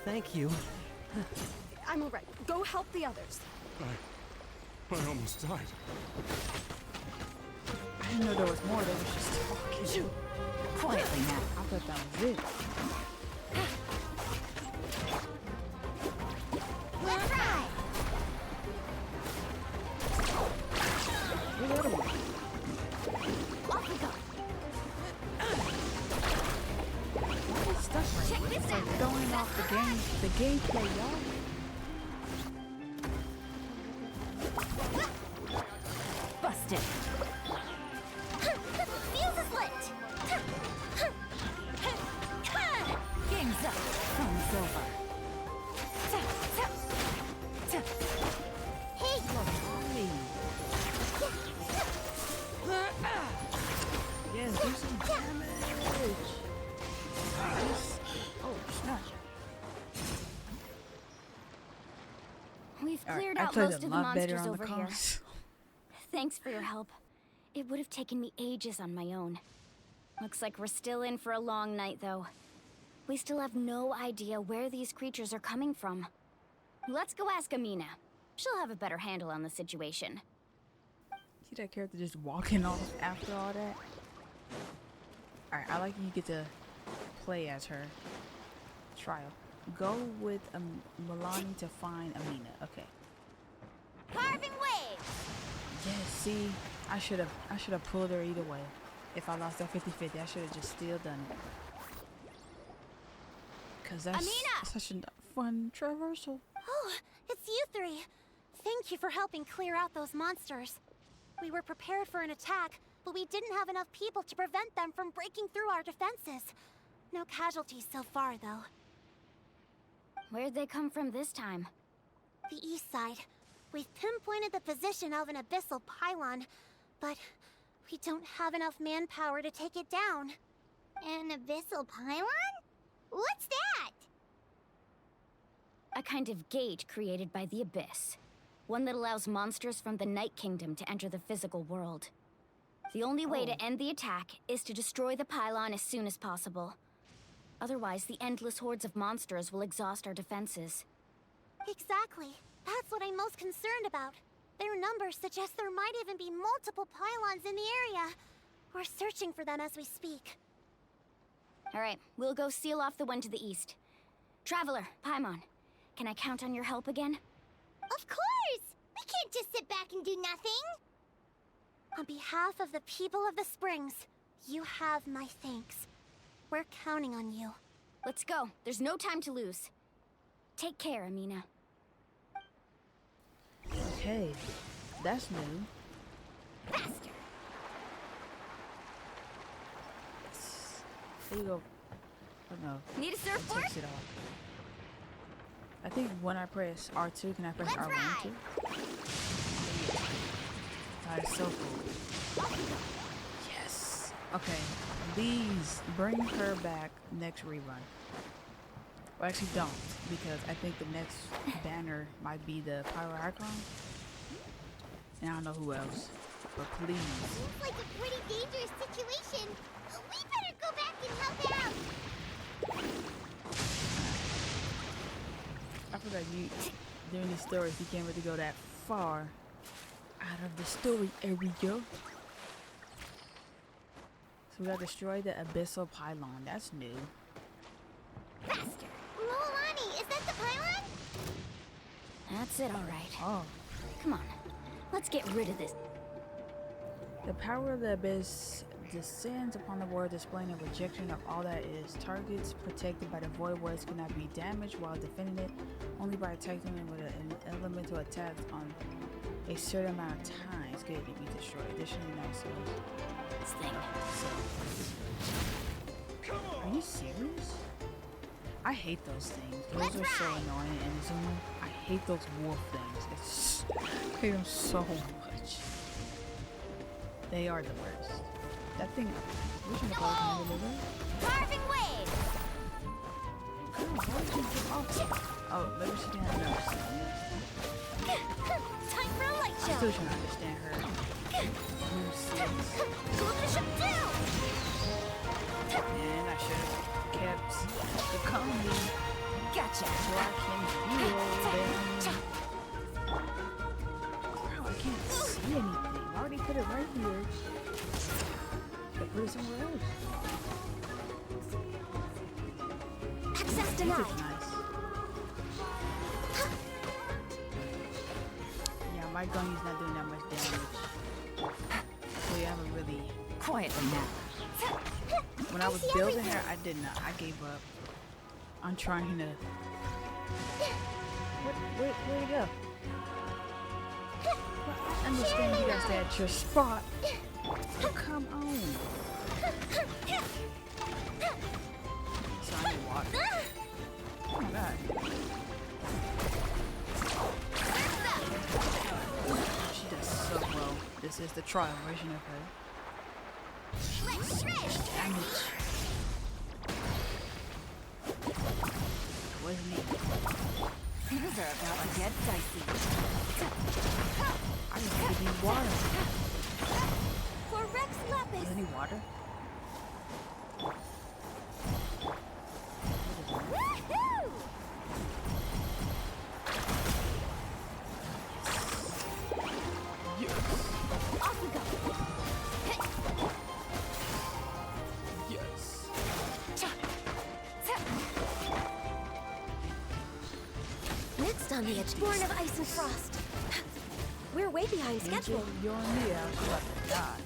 [SPEAKER 6] Thank you.
[SPEAKER 1] I'm alright. Go help the others.
[SPEAKER 4] I almost died.
[SPEAKER 2] I didn't know there was more. They were just talking.
[SPEAKER 8] Quietly now.
[SPEAKER 2] I thought that was it.
[SPEAKER 3] Let's ride.
[SPEAKER 2] Where's the other one?
[SPEAKER 3] Off we go.
[SPEAKER 2] What is stuff right
[SPEAKER 3] Check
[SPEAKER 2] here?
[SPEAKER 3] this
[SPEAKER 2] It's like
[SPEAKER 3] out.
[SPEAKER 2] throwing off the gameplay, y'all.
[SPEAKER 8] Busted.
[SPEAKER 3] Fuse is lit.
[SPEAKER 8] Game's up. Fun's over.
[SPEAKER 3] Hey.
[SPEAKER 2] Yes, do some damage. Oh, snap.
[SPEAKER 7] We've
[SPEAKER 2] Alright,
[SPEAKER 7] cleared
[SPEAKER 2] I
[SPEAKER 7] out
[SPEAKER 2] played
[SPEAKER 7] most
[SPEAKER 2] a
[SPEAKER 7] of the
[SPEAKER 2] lot better
[SPEAKER 7] monsters
[SPEAKER 2] on the
[SPEAKER 7] over here.
[SPEAKER 2] cons.
[SPEAKER 7] Thanks for your help. It would have taken me ages on my own. Looks like we're still in for a long night, though. We still have no idea where these creatures are coming from. Let's go ask Amina. She'll have a better handle on the situation.
[SPEAKER 2] See that character just walking off after all that? Alright, I like you get to play as her. Trial. Go with Milani to find Amina. Okay.
[SPEAKER 3] Carving waves.
[SPEAKER 2] Yes, see, I should have pulled her either way. If I lost that 50-50, I should have just still done it. Cause that's
[SPEAKER 3] Amina!
[SPEAKER 2] such a fun traversal.
[SPEAKER 3] Oh, it's you three. Thank you for helping clear out those monsters. We were prepared for an attack, but we didn't have enough people to prevent them from breaking through our defenses. No casualties so far, though.
[SPEAKER 7] Where'd they come from this time?
[SPEAKER 3] The east side. We've pinpointed the position of an abyssal pylon, but we don't have enough manpower to take it down. An abyssal pylon? What's that?
[SPEAKER 7] A kind of gate created by the Abyss. One that allows monsters from the Night Kingdom to enter the physical world. The only way to end the attack is to destroy the pylon as soon as possible. Otherwise, the endless hordes of monsters will exhaust our defenses.
[SPEAKER 3] Exactly. That's what I'm most concerned about. Their numbers suggest there might even be multiple pylons in the area. We're searching for them as we speak.
[SPEAKER 7] Alright, we'll go seal off the one to the east. Traveler, Paimon, can I count on your help again?
[SPEAKER 3] Of course! We can't just sit back and do nothing! On behalf of the people of the Springs, you have my thanks. We're counting on you.
[SPEAKER 7] Let's go. There's no time to lose. Take care, Amina.
[SPEAKER 2] Okay, that's new.
[SPEAKER 3] Faster!
[SPEAKER 2] There you go. Oh no.
[SPEAKER 7] Need a
[SPEAKER 2] It
[SPEAKER 7] surfboard?
[SPEAKER 2] takes it off. I think when I press R2, can I press
[SPEAKER 3] Let's
[SPEAKER 2] R1
[SPEAKER 3] ride.
[SPEAKER 2] too? That is so cool. Yes. Okay. Please bring her back next rerun. Well, actually don't, because I think the next banner might be the Pyro Archon. And I don't know who else. But please.
[SPEAKER 3] Seems like a pretty dangerous situation. We better go back and help out.
[SPEAKER 2] I forgot you, during these stories, you can't really go that far out of the story area. So we gotta destroy the abyssal pylon. That's new.
[SPEAKER 3] Faster! Moalani, is that the pylon?
[SPEAKER 7] That's it, alright.
[SPEAKER 2] Oh.
[SPEAKER 7] Come on. Let's get rid of this.
[SPEAKER 2] The power of the abyss descends upon the world, displaying a rejection of all that is. Targets protected by the void words cannot be damaged while defending it, only by attacking them with an elemental attack on a certain amount of time. It's good to be destroyed. Additionally,
[SPEAKER 7] This thing.
[SPEAKER 2] are you serious? I hate those things. Those are so annoying in Zoomer. I hate those wolf things. I hate them so much. They are the worst. That thing, which one can deliver?
[SPEAKER 3] Carving waves!
[SPEAKER 2] Why did you get off? Oh, maybe she didn't have nerves. still trying to understand her. And I should have kept the combi.
[SPEAKER 1] Gotcha.
[SPEAKER 2] So I can heal them. Bro, I can't see anything. I already put it right here. Gotta put it somewhere else.
[SPEAKER 3] Access
[SPEAKER 2] This is
[SPEAKER 3] denied.
[SPEAKER 2] nice. Yeah, my gunny's not doing that much damage. So yeah, I haven't really...
[SPEAKER 1] Quietly now.
[SPEAKER 2] When I was building her, I did not. I gave up. I'm trying to... Where'd it go? Well, I understand you guys stay at your spot. So come on. So I need water. Oh my god. She does so well. This is the trial version of her. Damage. Wasn't it?
[SPEAKER 1] Things are about to get dicey.
[SPEAKER 2] I just need water.
[SPEAKER 3] For Rex Lapis.
[SPEAKER 2] Is there any water?
[SPEAKER 3] Woohoo! Off we go.
[SPEAKER 2] Yes.
[SPEAKER 3] Next on the edge, born of ice and frost. We're way behind schedule.
[SPEAKER 2] You're me, I was about to die.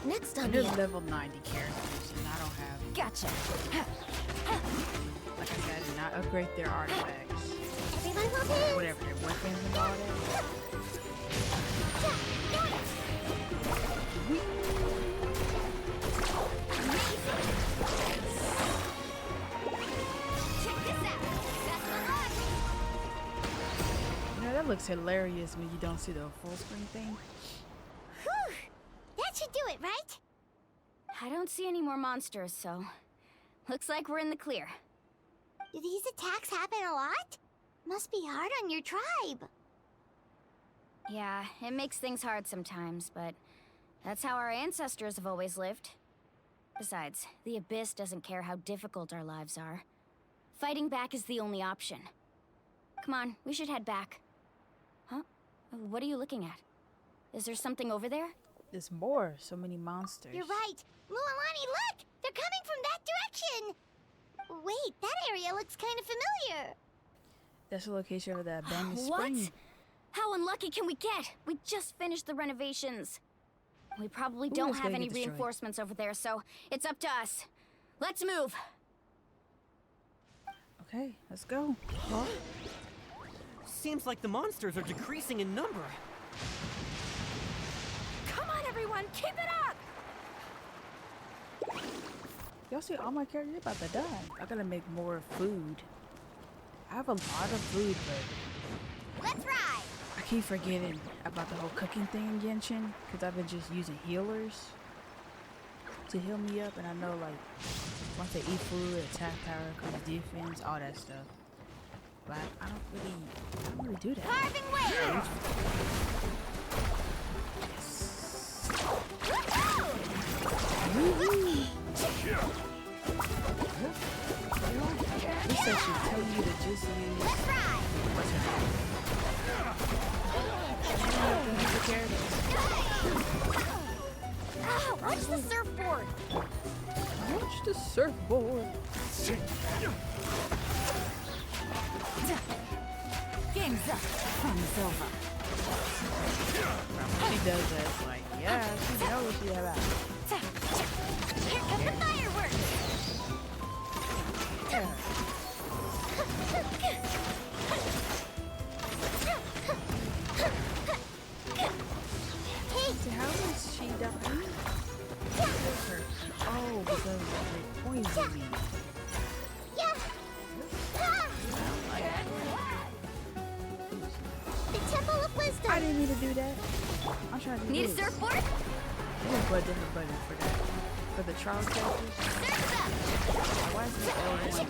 [SPEAKER 3] Next on the
[SPEAKER 2] There's
[SPEAKER 3] edge.
[SPEAKER 2] level 90 characters, and I don't have...
[SPEAKER 1] Gotcha.
[SPEAKER 2] Like I said, I did not upgrade their artifacts.
[SPEAKER 3] Everyone will be.
[SPEAKER 2] Whatever, their weapons and all that. You know, that looks hilarious when you don't see the full screen thing.
[SPEAKER 3] Whew. That should do it, right?
[SPEAKER 7] I don't see any more monsters, so looks like we're in the clear.
[SPEAKER 3] Do these attacks happen a lot? Must be hard on your tribe.
[SPEAKER 7] Yeah, it makes things hard sometimes, but that's how our ancestors have always lived. Besides, the Abyss doesn't care how difficult our lives are. Fighting back is the only option. Come on, we should head back. Huh? What are you looking at? Is there something over there?
[SPEAKER 2] There's more, so many monsters.
[SPEAKER 3] You're right. Mualani, look! They're coming from that direction! Wait, that area looks kind of familiar.
[SPEAKER 2] That's the location of the abandoned
[SPEAKER 7] What?
[SPEAKER 2] spring.
[SPEAKER 7] How unlucky can we get? We just finished the renovations. We probably
[SPEAKER 2] Ooh,
[SPEAKER 7] don't
[SPEAKER 2] it's
[SPEAKER 7] have
[SPEAKER 2] gonna
[SPEAKER 7] any
[SPEAKER 2] get destroyed.
[SPEAKER 7] reinforcements over there, so it's up to us. Let's move.
[SPEAKER 2] Okay, let's go. Huh?
[SPEAKER 6] Seems like the monsters are decreasing in number.
[SPEAKER 1] Come on, everyone, keep it up!
[SPEAKER 2] Y'all see all my characters about to die. I gotta make more food. I have a lot of food, but
[SPEAKER 3] Let's ride!
[SPEAKER 2] I keep forgetting about the whole cooking thing in Genshin because I've been just using healers to heal me up, and I know like once they eat food, attack power, comes defense, all that stuff. But I don't really do that.
[SPEAKER 3] Carving way!
[SPEAKER 2] This said she tell you to just use
[SPEAKER 3] Let's ride!
[SPEAKER 2] what's her name? Take care of this.
[SPEAKER 3] Ah, watch the surfboard!
[SPEAKER 2] Watch the surfboard.
[SPEAKER 1] Game's up. Fun's over.
[SPEAKER 2] She does that. It's like, yeah, she knows what she's about.
[SPEAKER 3] Here come the fireworks!
[SPEAKER 2] Yeah.
[SPEAKER 3] Hey,
[SPEAKER 2] So how is she dying? Oh, because they poisoned me.
[SPEAKER 3] yeah! Ah, the Temple of Wisdom!
[SPEAKER 2] I didn't need to do that. I'm trying to do
[SPEAKER 7] Need a
[SPEAKER 2] this.
[SPEAKER 7] surfboard?
[SPEAKER 2] I didn't put a different button for that. For the trial characters.
[SPEAKER 3] Surf's up!
[SPEAKER 2] Why is this L1?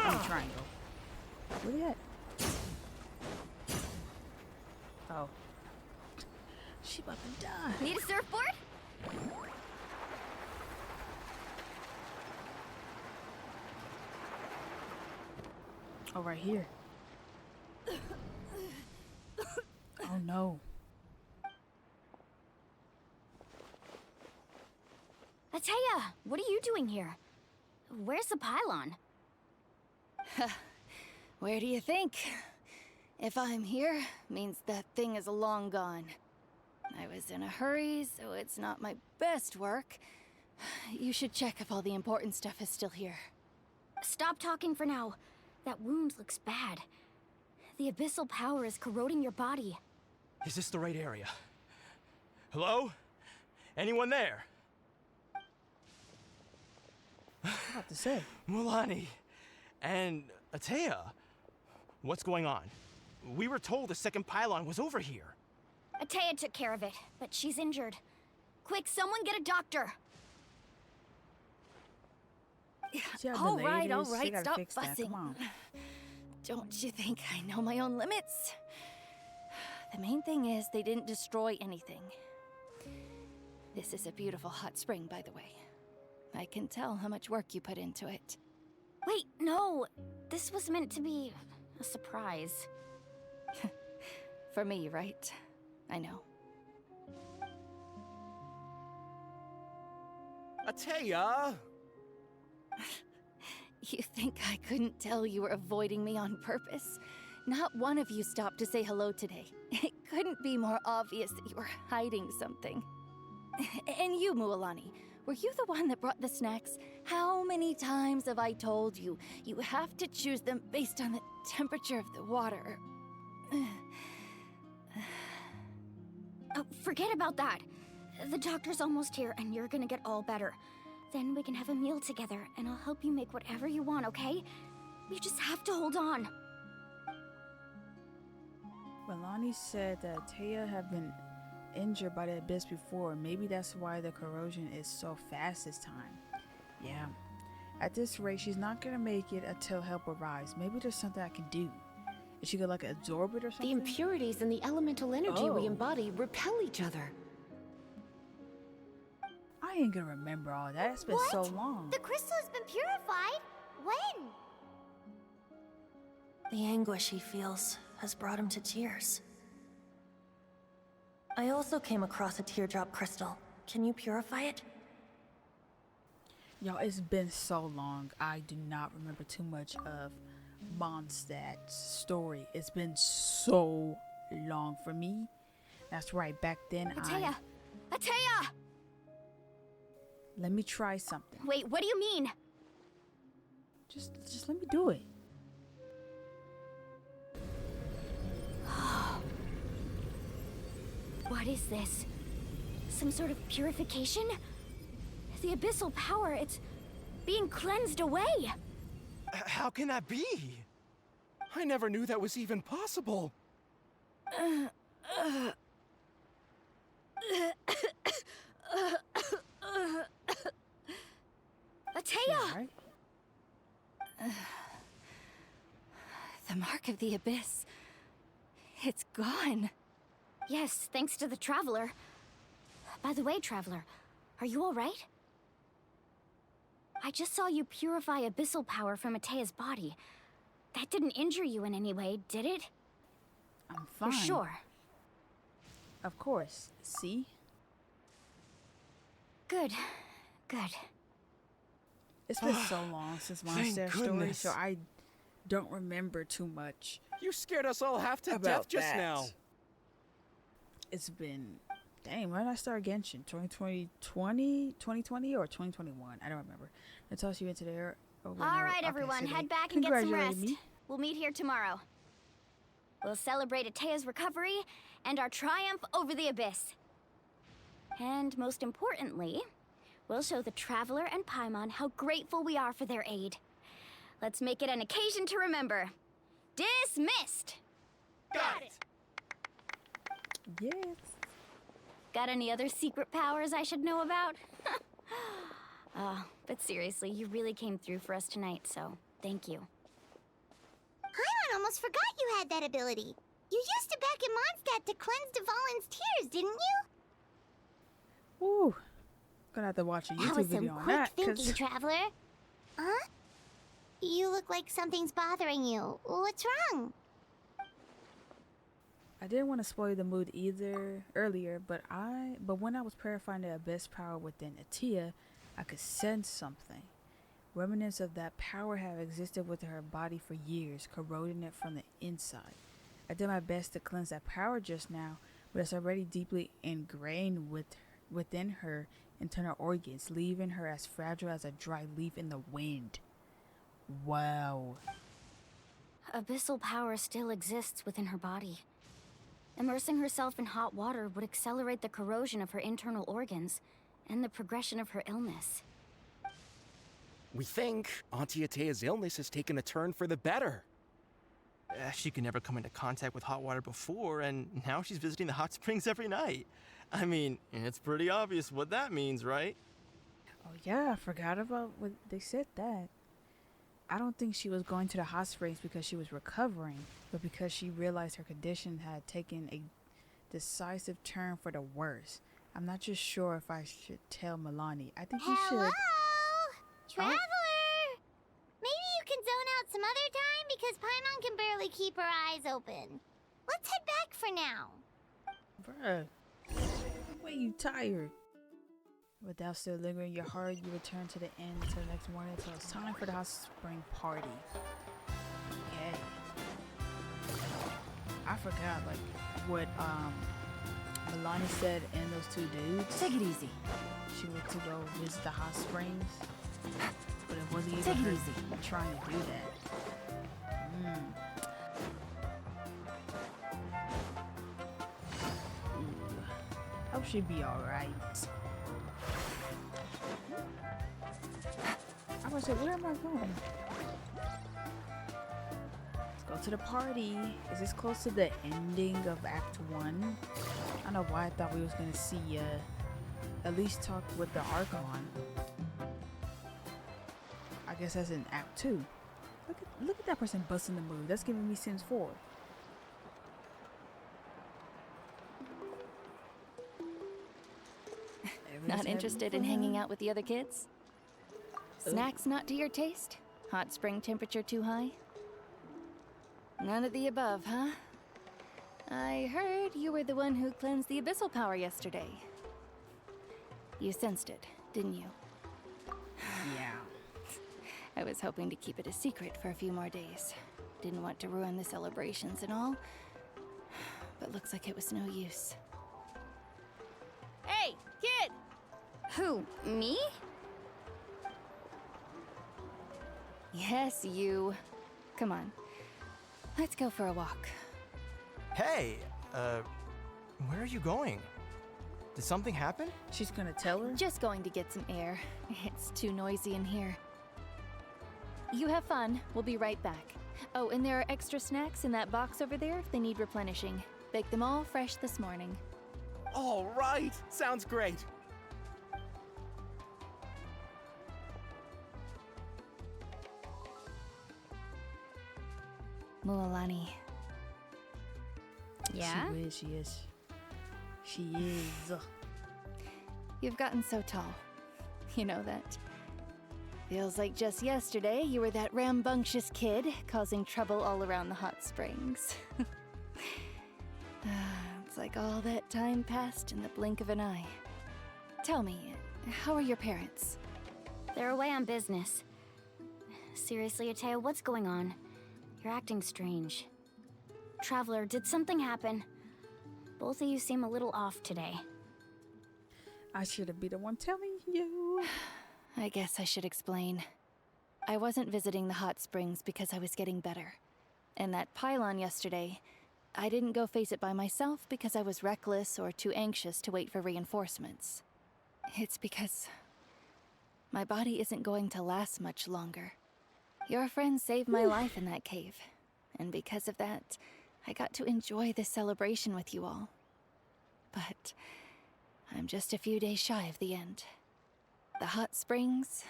[SPEAKER 2] I'm triangle. Where they at? Uh-oh. She about to die.
[SPEAKER 7] Need a surfboard?
[SPEAKER 2] Oh, right here. Oh, no.
[SPEAKER 7] Ateya, what are you doing here? Where's the pylon?
[SPEAKER 8] Where do you think? If I'm here, means that thing is long gone. I was in a hurry, so it's not my best work. You should check if all the important stuff is still here.
[SPEAKER 7] Stop talking for now. That wound looks bad. The abyssal power is corroding your body.
[SPEAKER 4] Is this the right area? Hello? Anyone there?
[SPEAKER 2] What to say?
[SPEAKER 4] Mulani and Ateya. What's going on? We were told the second pylon was over here.
[SPEAKER 7] Ateya took care of it, but she's injured. Quick, someone get a doctor!
[SPEAKER 2] See how
[SPEAKER 8] All
[SPEAKER 2] delayed
[SPEAKER 8] right,
[SPEAKER 2] it is? They gotta
[SPEAKER 8] stop
[SPEAKER 2] fix that.
[SPEAKER 8] fussing.
[SPEAKER 2] Come on.
[SPEAKER 8] Don't you think I know my own limits? The main thing is they didn't destroy anything. This is a beautiful hot spring, by the way. I can tell how much work you put into it.
[SPEAKER 7] Wait, no! This was meant to be a surprise.
[SPEAKER 8] For me, right? I know.
[SPEAKER 9] Ateya!
[SPEAKER 8] You think I couldn't tell you were avoiding me on purpose? Not one of you stopped to say hello today. It couldn't be more obvious that you were hiding something. And you, Mualani, were you the one that brought the snacks? How many times have I told you, you have to choose them based on the temperature of the water?
[SPEAKER 7] Oh, forget about that. The doctor's almost here, and you're gonna get all better. Then we can have a meal together, and I'll help you make whatever you want, okay? You just have to hold on.
[SPEAKER 2] Milani said that Taya had been injured by the abyss before. Maybe that's why the corrosion is so fast this time. Yeah. At this rate, she's not gonna make it until help arrives. Maybe there's something I can do. Is she gonna like absorb it or something?
[SPEAKER 10] The impurities in the elemental energy we embody repel each other.
[SPEAKER 2] I ain't gonna remember all that. It's been so long.
[SPEAKER 3] The crystal has been purified? When?
[SPEAKER 10] The anguish he feels has brought him to tears. I also came across a teardrop crystal. Can you purify it?
[SPEAKER 2] Y'all, it's been so long. I do not remember too much of Mondstadt's story. It's been so long for me. That's right. Back then,
[SPEAKER 7] Ateya! Ateya!
[SPEAKER 2] Let me try something.
[SPEAKER 7] Wait, what do you mean?
[SPEAKER 2] Just let me do it.
[SPEAKER 7] What is this? Some sort of purification? The abyssal power, it's being cleansed away.
[SPEAKER 4] How can that be?
[SPEAKER 9] I never knew that was even possible.
[SPEAKER 7] Ateya!
[SPEAKER 2] Right?
[SPEAKER 8] The mark of the abyss. It's gone.
[SPEAKER 7] Yes, thanks to the Traveler. By the way, Traveler, are you alright? I just saw you purify abyssal power from Atea's body. That didn't injure you in any way, did it?
[SPEAKER 2] I'm fine.
[SPEAKER 7] You're sure?
[SPEAKER 2] Of course. See?
[SPEAKER 7] Good. Good.
[SPEAKER 2] It's been so long since
[SPEAKER 4] Thank
[SPEAKER 2] Mondstadt's story,
[SPEAKER 4] goodness.
[SPEAKER 2] so I don't remember too much.
[SPEAKER 9] You scared us all half to
[SPEAKER 2] About
[SPEAKER 9] death just
[SPEAKER 2] that.
[SPEAKER 9] now.
[SPEAKER 2] It's been... Dang, when did I start Genshin? 2020 or 2021? I don't remember. I toss you into there.
[SPEAKER 7] All right, everyone, head back and get some rest. We'll meet here tomorrow. We'll celebrate Atea's recovery and our triumph over the abyss. And most importantly, we'll show the Traveler and Paimon how grateful we are for their aid. Let's make it an occasion to remember. Dismissed!
[SPEAKER 4] Got it!
[SPEAKER 2] Yes.
[SPEAKER 7] Got any other secret powers I should know about? But seriously, you really came through for us tonight, so thank you.
[SPEAKER 3] Paimon almost forgot you had that ability. You used to back in Mondstadt to cleanse Dvalin's tears, didn't you?
[SPEAKER 2] Ooh. Gonna have to watch a
[SPEAKER 3] That
[SPEAKER 2] YouTube
[SPEAKER 3] was some
[SPEAKER 2] video on
[SPEAKER 3] quick
[SPEAKER 2] that.
[SPEAKER 3] thinking, Traveler. Huh? You look like something's bothering you. What's wrong?
[SPEAKER 2] I didn't want to spoil the mood either earlier, but when I was purifying the abyss power within Atia, I could sense something. Remnants of that power have existed within her body for years, corroding it from the inside. I did my best to cleanse that power just now, but it's already deeply ingrained within her internal organs, leaving her as fragile as a dry leaf in the wind. Wow.
[SPEAKER 7] Abyssal power still exists within her body. Immersing herself in hot water would accelerate the corrosion of her internal organs and the progression of her illness.
[SPEAKER 9] We think Auntie Atea's illness has taken a turn for the better.
[SPEAKER 4] She could never come into contact with hot water before, and now she's visiting the hot springs every night. I mean, it's pretty obvious what that means, right?
[SPEAKER 2] Oh yeah, I forgot about what they said that. I don't think she was going to the hot springs because she was recovering, but because she realized her condition had taken a decisive turn for the worse. I'm not just sure if I should tell Milani. I think you
[SPEAKER 3] Hello?
[SPEAKER 2] should.
[SPEAKER 3] Traveler! Maybe you can zone out some other time because Paimon can barely keep her eyes open. Let's head back for now.
[SPEAKER 2] Bruh, why you tired? Without still lingering in your heart, you return to the inn until the next morning until it's time for the hot spring party. Okay. I forgot what Milani said and those two dudes.
[SPEAKER 8] Take it easy.
[SPEAKER 2] She went to go visit the hot springs, but it wasn't even
[SPEAKER 8] Take it
[SPEAKER 2] her
[SPEAKER 8] easy.
[SPEAKER 2] trying to do that. Hope she'd be alright. I was like, where am I going? Let's go to the party. Is this close to the ending of Act 1? I don't know why I thought we was gonna see at least talk with the Archon. I guess that's in Act 2. Look at that person busting the move. That's giving me Sims 4.
[SPEAKER 8] Not interested in hanging out with the other kids? Snacks not to your taste? Hot spring temperature too high? None of the above, huh? I heard you were the one who cleansed the abyssal power yesterday. You sensed it, didn't you?
[SPEAKER 2] Yeah.
[SPEAKER 8] I was hoping to keep it a secret for a few more days. Didn't want to ruin the celebrations and all. But looks like it was no use. Hey, kid!
[SPEAKER 7] Who, me?
[SPEAKER 8] Yes, you. Come on. Let's go for a walk.
[SPEAKER 4] Hey, where are you going? Did something happen?
[SPEAKER 2] She's gonna tell her?
[SPEAKER 8] Just going to get some air. It's too noisy in here. You have fun. We'll be right back. Oh, and there are extra snacks in that box over there if they need replenishing. Baked them all fresh this morning.
[SPEAKER 9] All right, sounds great.
[SPEAKER 8] Mualani.
[SPEAKER 7] Yeah?
[SPEAKER 2] She is. She is.
[SPEAKER 8] You've gotten so tall. You know that. Feels like just yesterday you were that rambunctious kid causing trouble all around the hot springs. It's like all that time passed in the blink of an eye. Tell me, how are your parents?
[SPEAKER 7] They're away on business. Seriously, Atea, what's going on? You're acting strange. Traveler, did something happen? Both of you seem a little off today.
[SPEAKER 2] I should have been the one telling you.
[SPEAKER 8] I guess I should explain. I wasn't visiting the hot springs because I was getting better. And that pylon yesterday, I didn't go face it by myself because I was reckless or too anxious to wait for reinforcements. It's because my body isn't going to last much longer. Your friend saved my life in that cave, and because of that, I got to enjoy this celebration with you all. But I'm just a few days shy of the end. The hot springs,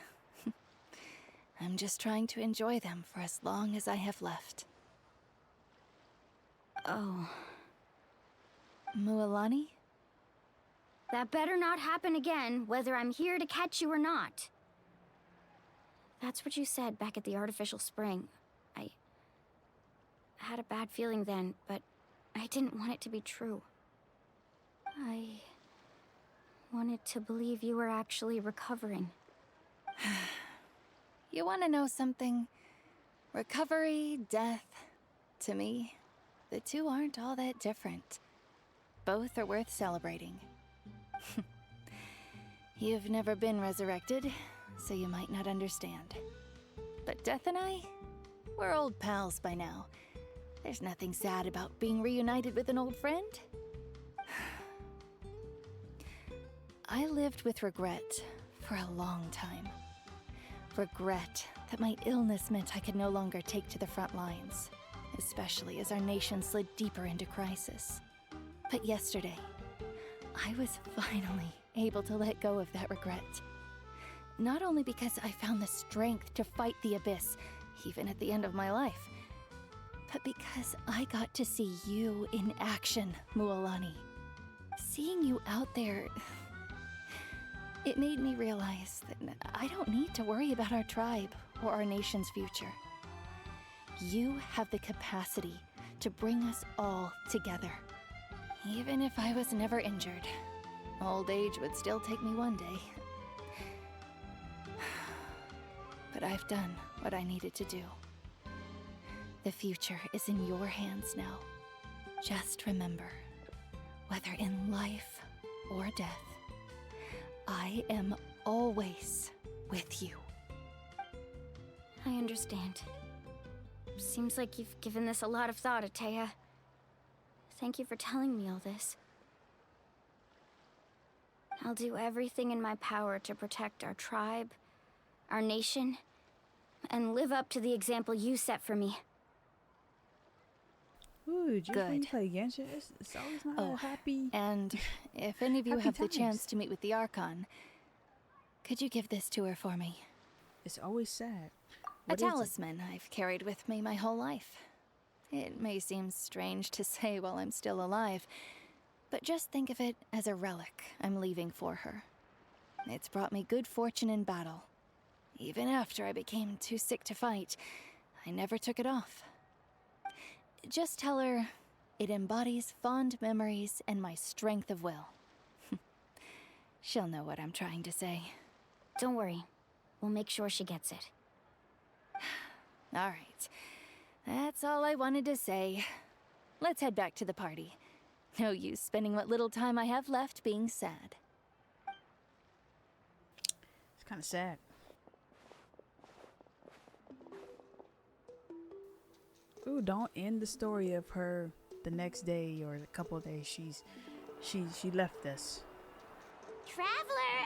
[SPEAKER 8] I'm just trying to enjoy them for as long as I have left.
[SPEAKER 7] Oh.
[SPEAKER 8] Mualani?
[SPEAKER 7] That better not happen again, whether I'm here to catch you or not. That's what you said back at the artificial spring. I had a bad feeling then, but I didn't want it to be true. I wanted to believe you were actually recovering.
[SPEAKER 8] You want to know something? Recovery, death, to me, the two aren't all that different. Both are worth celebrating. You've never been resurrected, so you might not understand. But Death and I, we're old pals by now. There's nothing sad about being reunited with an old friend. I lived with regret for a long time. Regret that my illness meant I could no longer take to the front lines, especially as our nation slid deeper into crisis. But yesterday, I was finally able to let go of that regret. Not only because I found the strength to fight the abyss, even at the end of my life, but because I got to see you in action, Mualani. Seeing you out there, it made me realize that I don't need to worry about our tribe or our nation's future. You have the capacity to bring us all together. Even if I was never injured, old age would still take me one day. But I've done what I needed to do. The future is in your hands now. Just remember, whether in life or death, I am always with you.
[SPEAKER 7] I understand. Seems like you've given this a lot of thought, Atea. Thank you for telling me all this. I'll do everything in my power to protect our tribe, our nation, and live up to the example you set for me.
[SPEAKER 2] Ooh, just when you
[SPEAKER 8] Good.
[SPEAKER 2] play Genshin, it's always not a happy.
[SPEAKER 8] And if any of you
[SPEAKER 2] Happy
[SPEAKER 8] have the
[SPEAKER 2] times.
[SPEAKER 8] chance to meet with the Archon, could you give this to her for me?
[SPEAKER 2] It's always sad.
[SPEAKER 8] A
[SPEAKER 2] What is it?
[SPEAKER 8] talisman I've carried with me my whole life. It may seem strange to say while I'm still alive, but just think of it as a relic I'm leaving for her. It's brought me good fortune in battle. Even after I became too sick to fight, I never took it off. Just tell her it embodies fond memories and my strength of will. She'll know what I'm trying to say.
[SPEAKER 7] Don't worry. We'll make sure she gets it.
[SPEAKER 8] All right. That's all I wanted to say. Let's head back to the party. No use spending what little time I have left being sad.
[SPEAKER 2] It's kind of sad. Ooh, don't end the story of her the next day or a couple of days. She left us.
[SPEAKER 3] Traveler,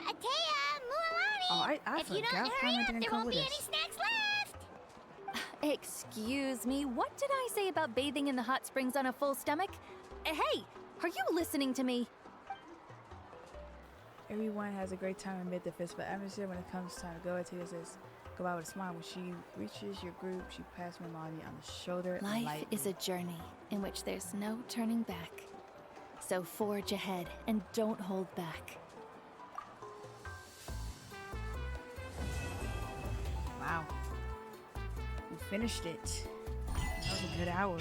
[SPEAKER 3] Atea, Mualani!
[SPEAKER 2] Oh, I
[SPEAKER 3] if you don't
[SPEAKER 2] forgot
[SPEAKER 3] hurry
[SPEAKER 2] Paimon
[SPEAKER 3] up,
[SPEAKER 2] didn't
[SPEAKER 3] there
[SPEAKER 2] come
[SPEAKER 3] won't
[SPEAKER 2] with
[SPEAKER 3] be
[SPEAKER 2] us.
[SPEAKER 3] any snacks left!
[SPEAKER 8] Excuse me, what did I say about bathing in the hot springs on a full stomach? Hey, are you listening to me?
[SPEAKER 2] Everyone has a great time amid the festival atmosphere. When it comes time to go, Atea says, go out with a smile. When she reaches your group, she passes Melody on the shoulder.
[SPEAKER 8] Life
[SPEAKER 2] lightly.
[SPEAKER 8] is a journey in which there's no turning back. So forge ahead and don't hold back.
[SPEAKER 2] Wow. We finished it. That was a good hour.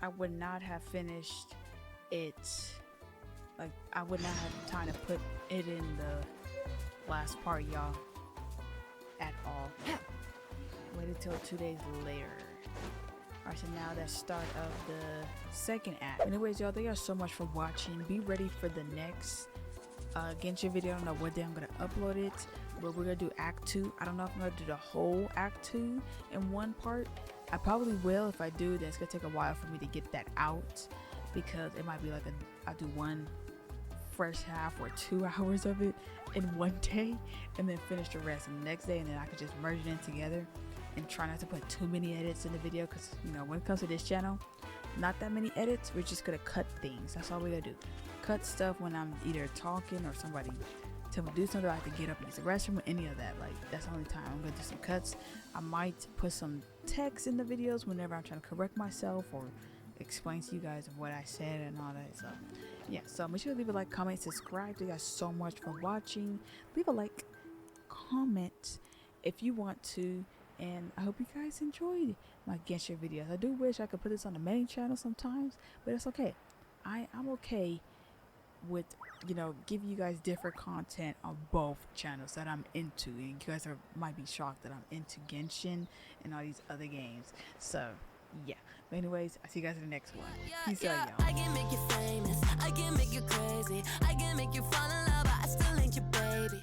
[SPEAKER 2] I would not have finished it. Like, I would not have time to put it in the last part, y'all. At all. Waited till 2 days later. Alright, so now that's start of the second act. Anyways, y'all, thank y'all so much for watching. Be ready for the next Genshin video. I don't know what day I'm gonna upload it, but we're gonna do Act 2. I don't know if I'm gonna do the whole Act 2 in one part. I probably will. If I do, then it's gonna take a while for me to get that out, because it might be like I'll do one first half or 2 hours of it in one day, and then finish the rest the next day, and then I could just merge it in together and try not to put too many edits in the video, because you know, when it comes to this channel, not that many edits. We're just gonna cut things. That's all we gotta do. Cut stuff when I'm either talking or somebody tell me to do something, I have to get up and use the restroom or any of that. Like, that's the only time I'm gonna do some cuts. I might put some text in the videos whenever I'm trying to correct myself or explain to you guys what I said and all that. So yeah, so make sure to leave a like, comment, subscribe. Thank you guys so much for watching. Leave a like, comment if you want to, and I hope you guys enjoyed my Genshin videos. I do wish I could put this on the main channel sometimes, but it's okay. I'm okay with, you know, giving you guys different content on both channels that I'm into, and you guys might be shocked that I'm into Genshin and all these other games. So yeah, but anyways, I'll see you guys in the next one. Peace out, y'all.
[SPEAKER 11] I can make you famous, I can make you crazy, I can make you fall in love, but I still ain't your baby.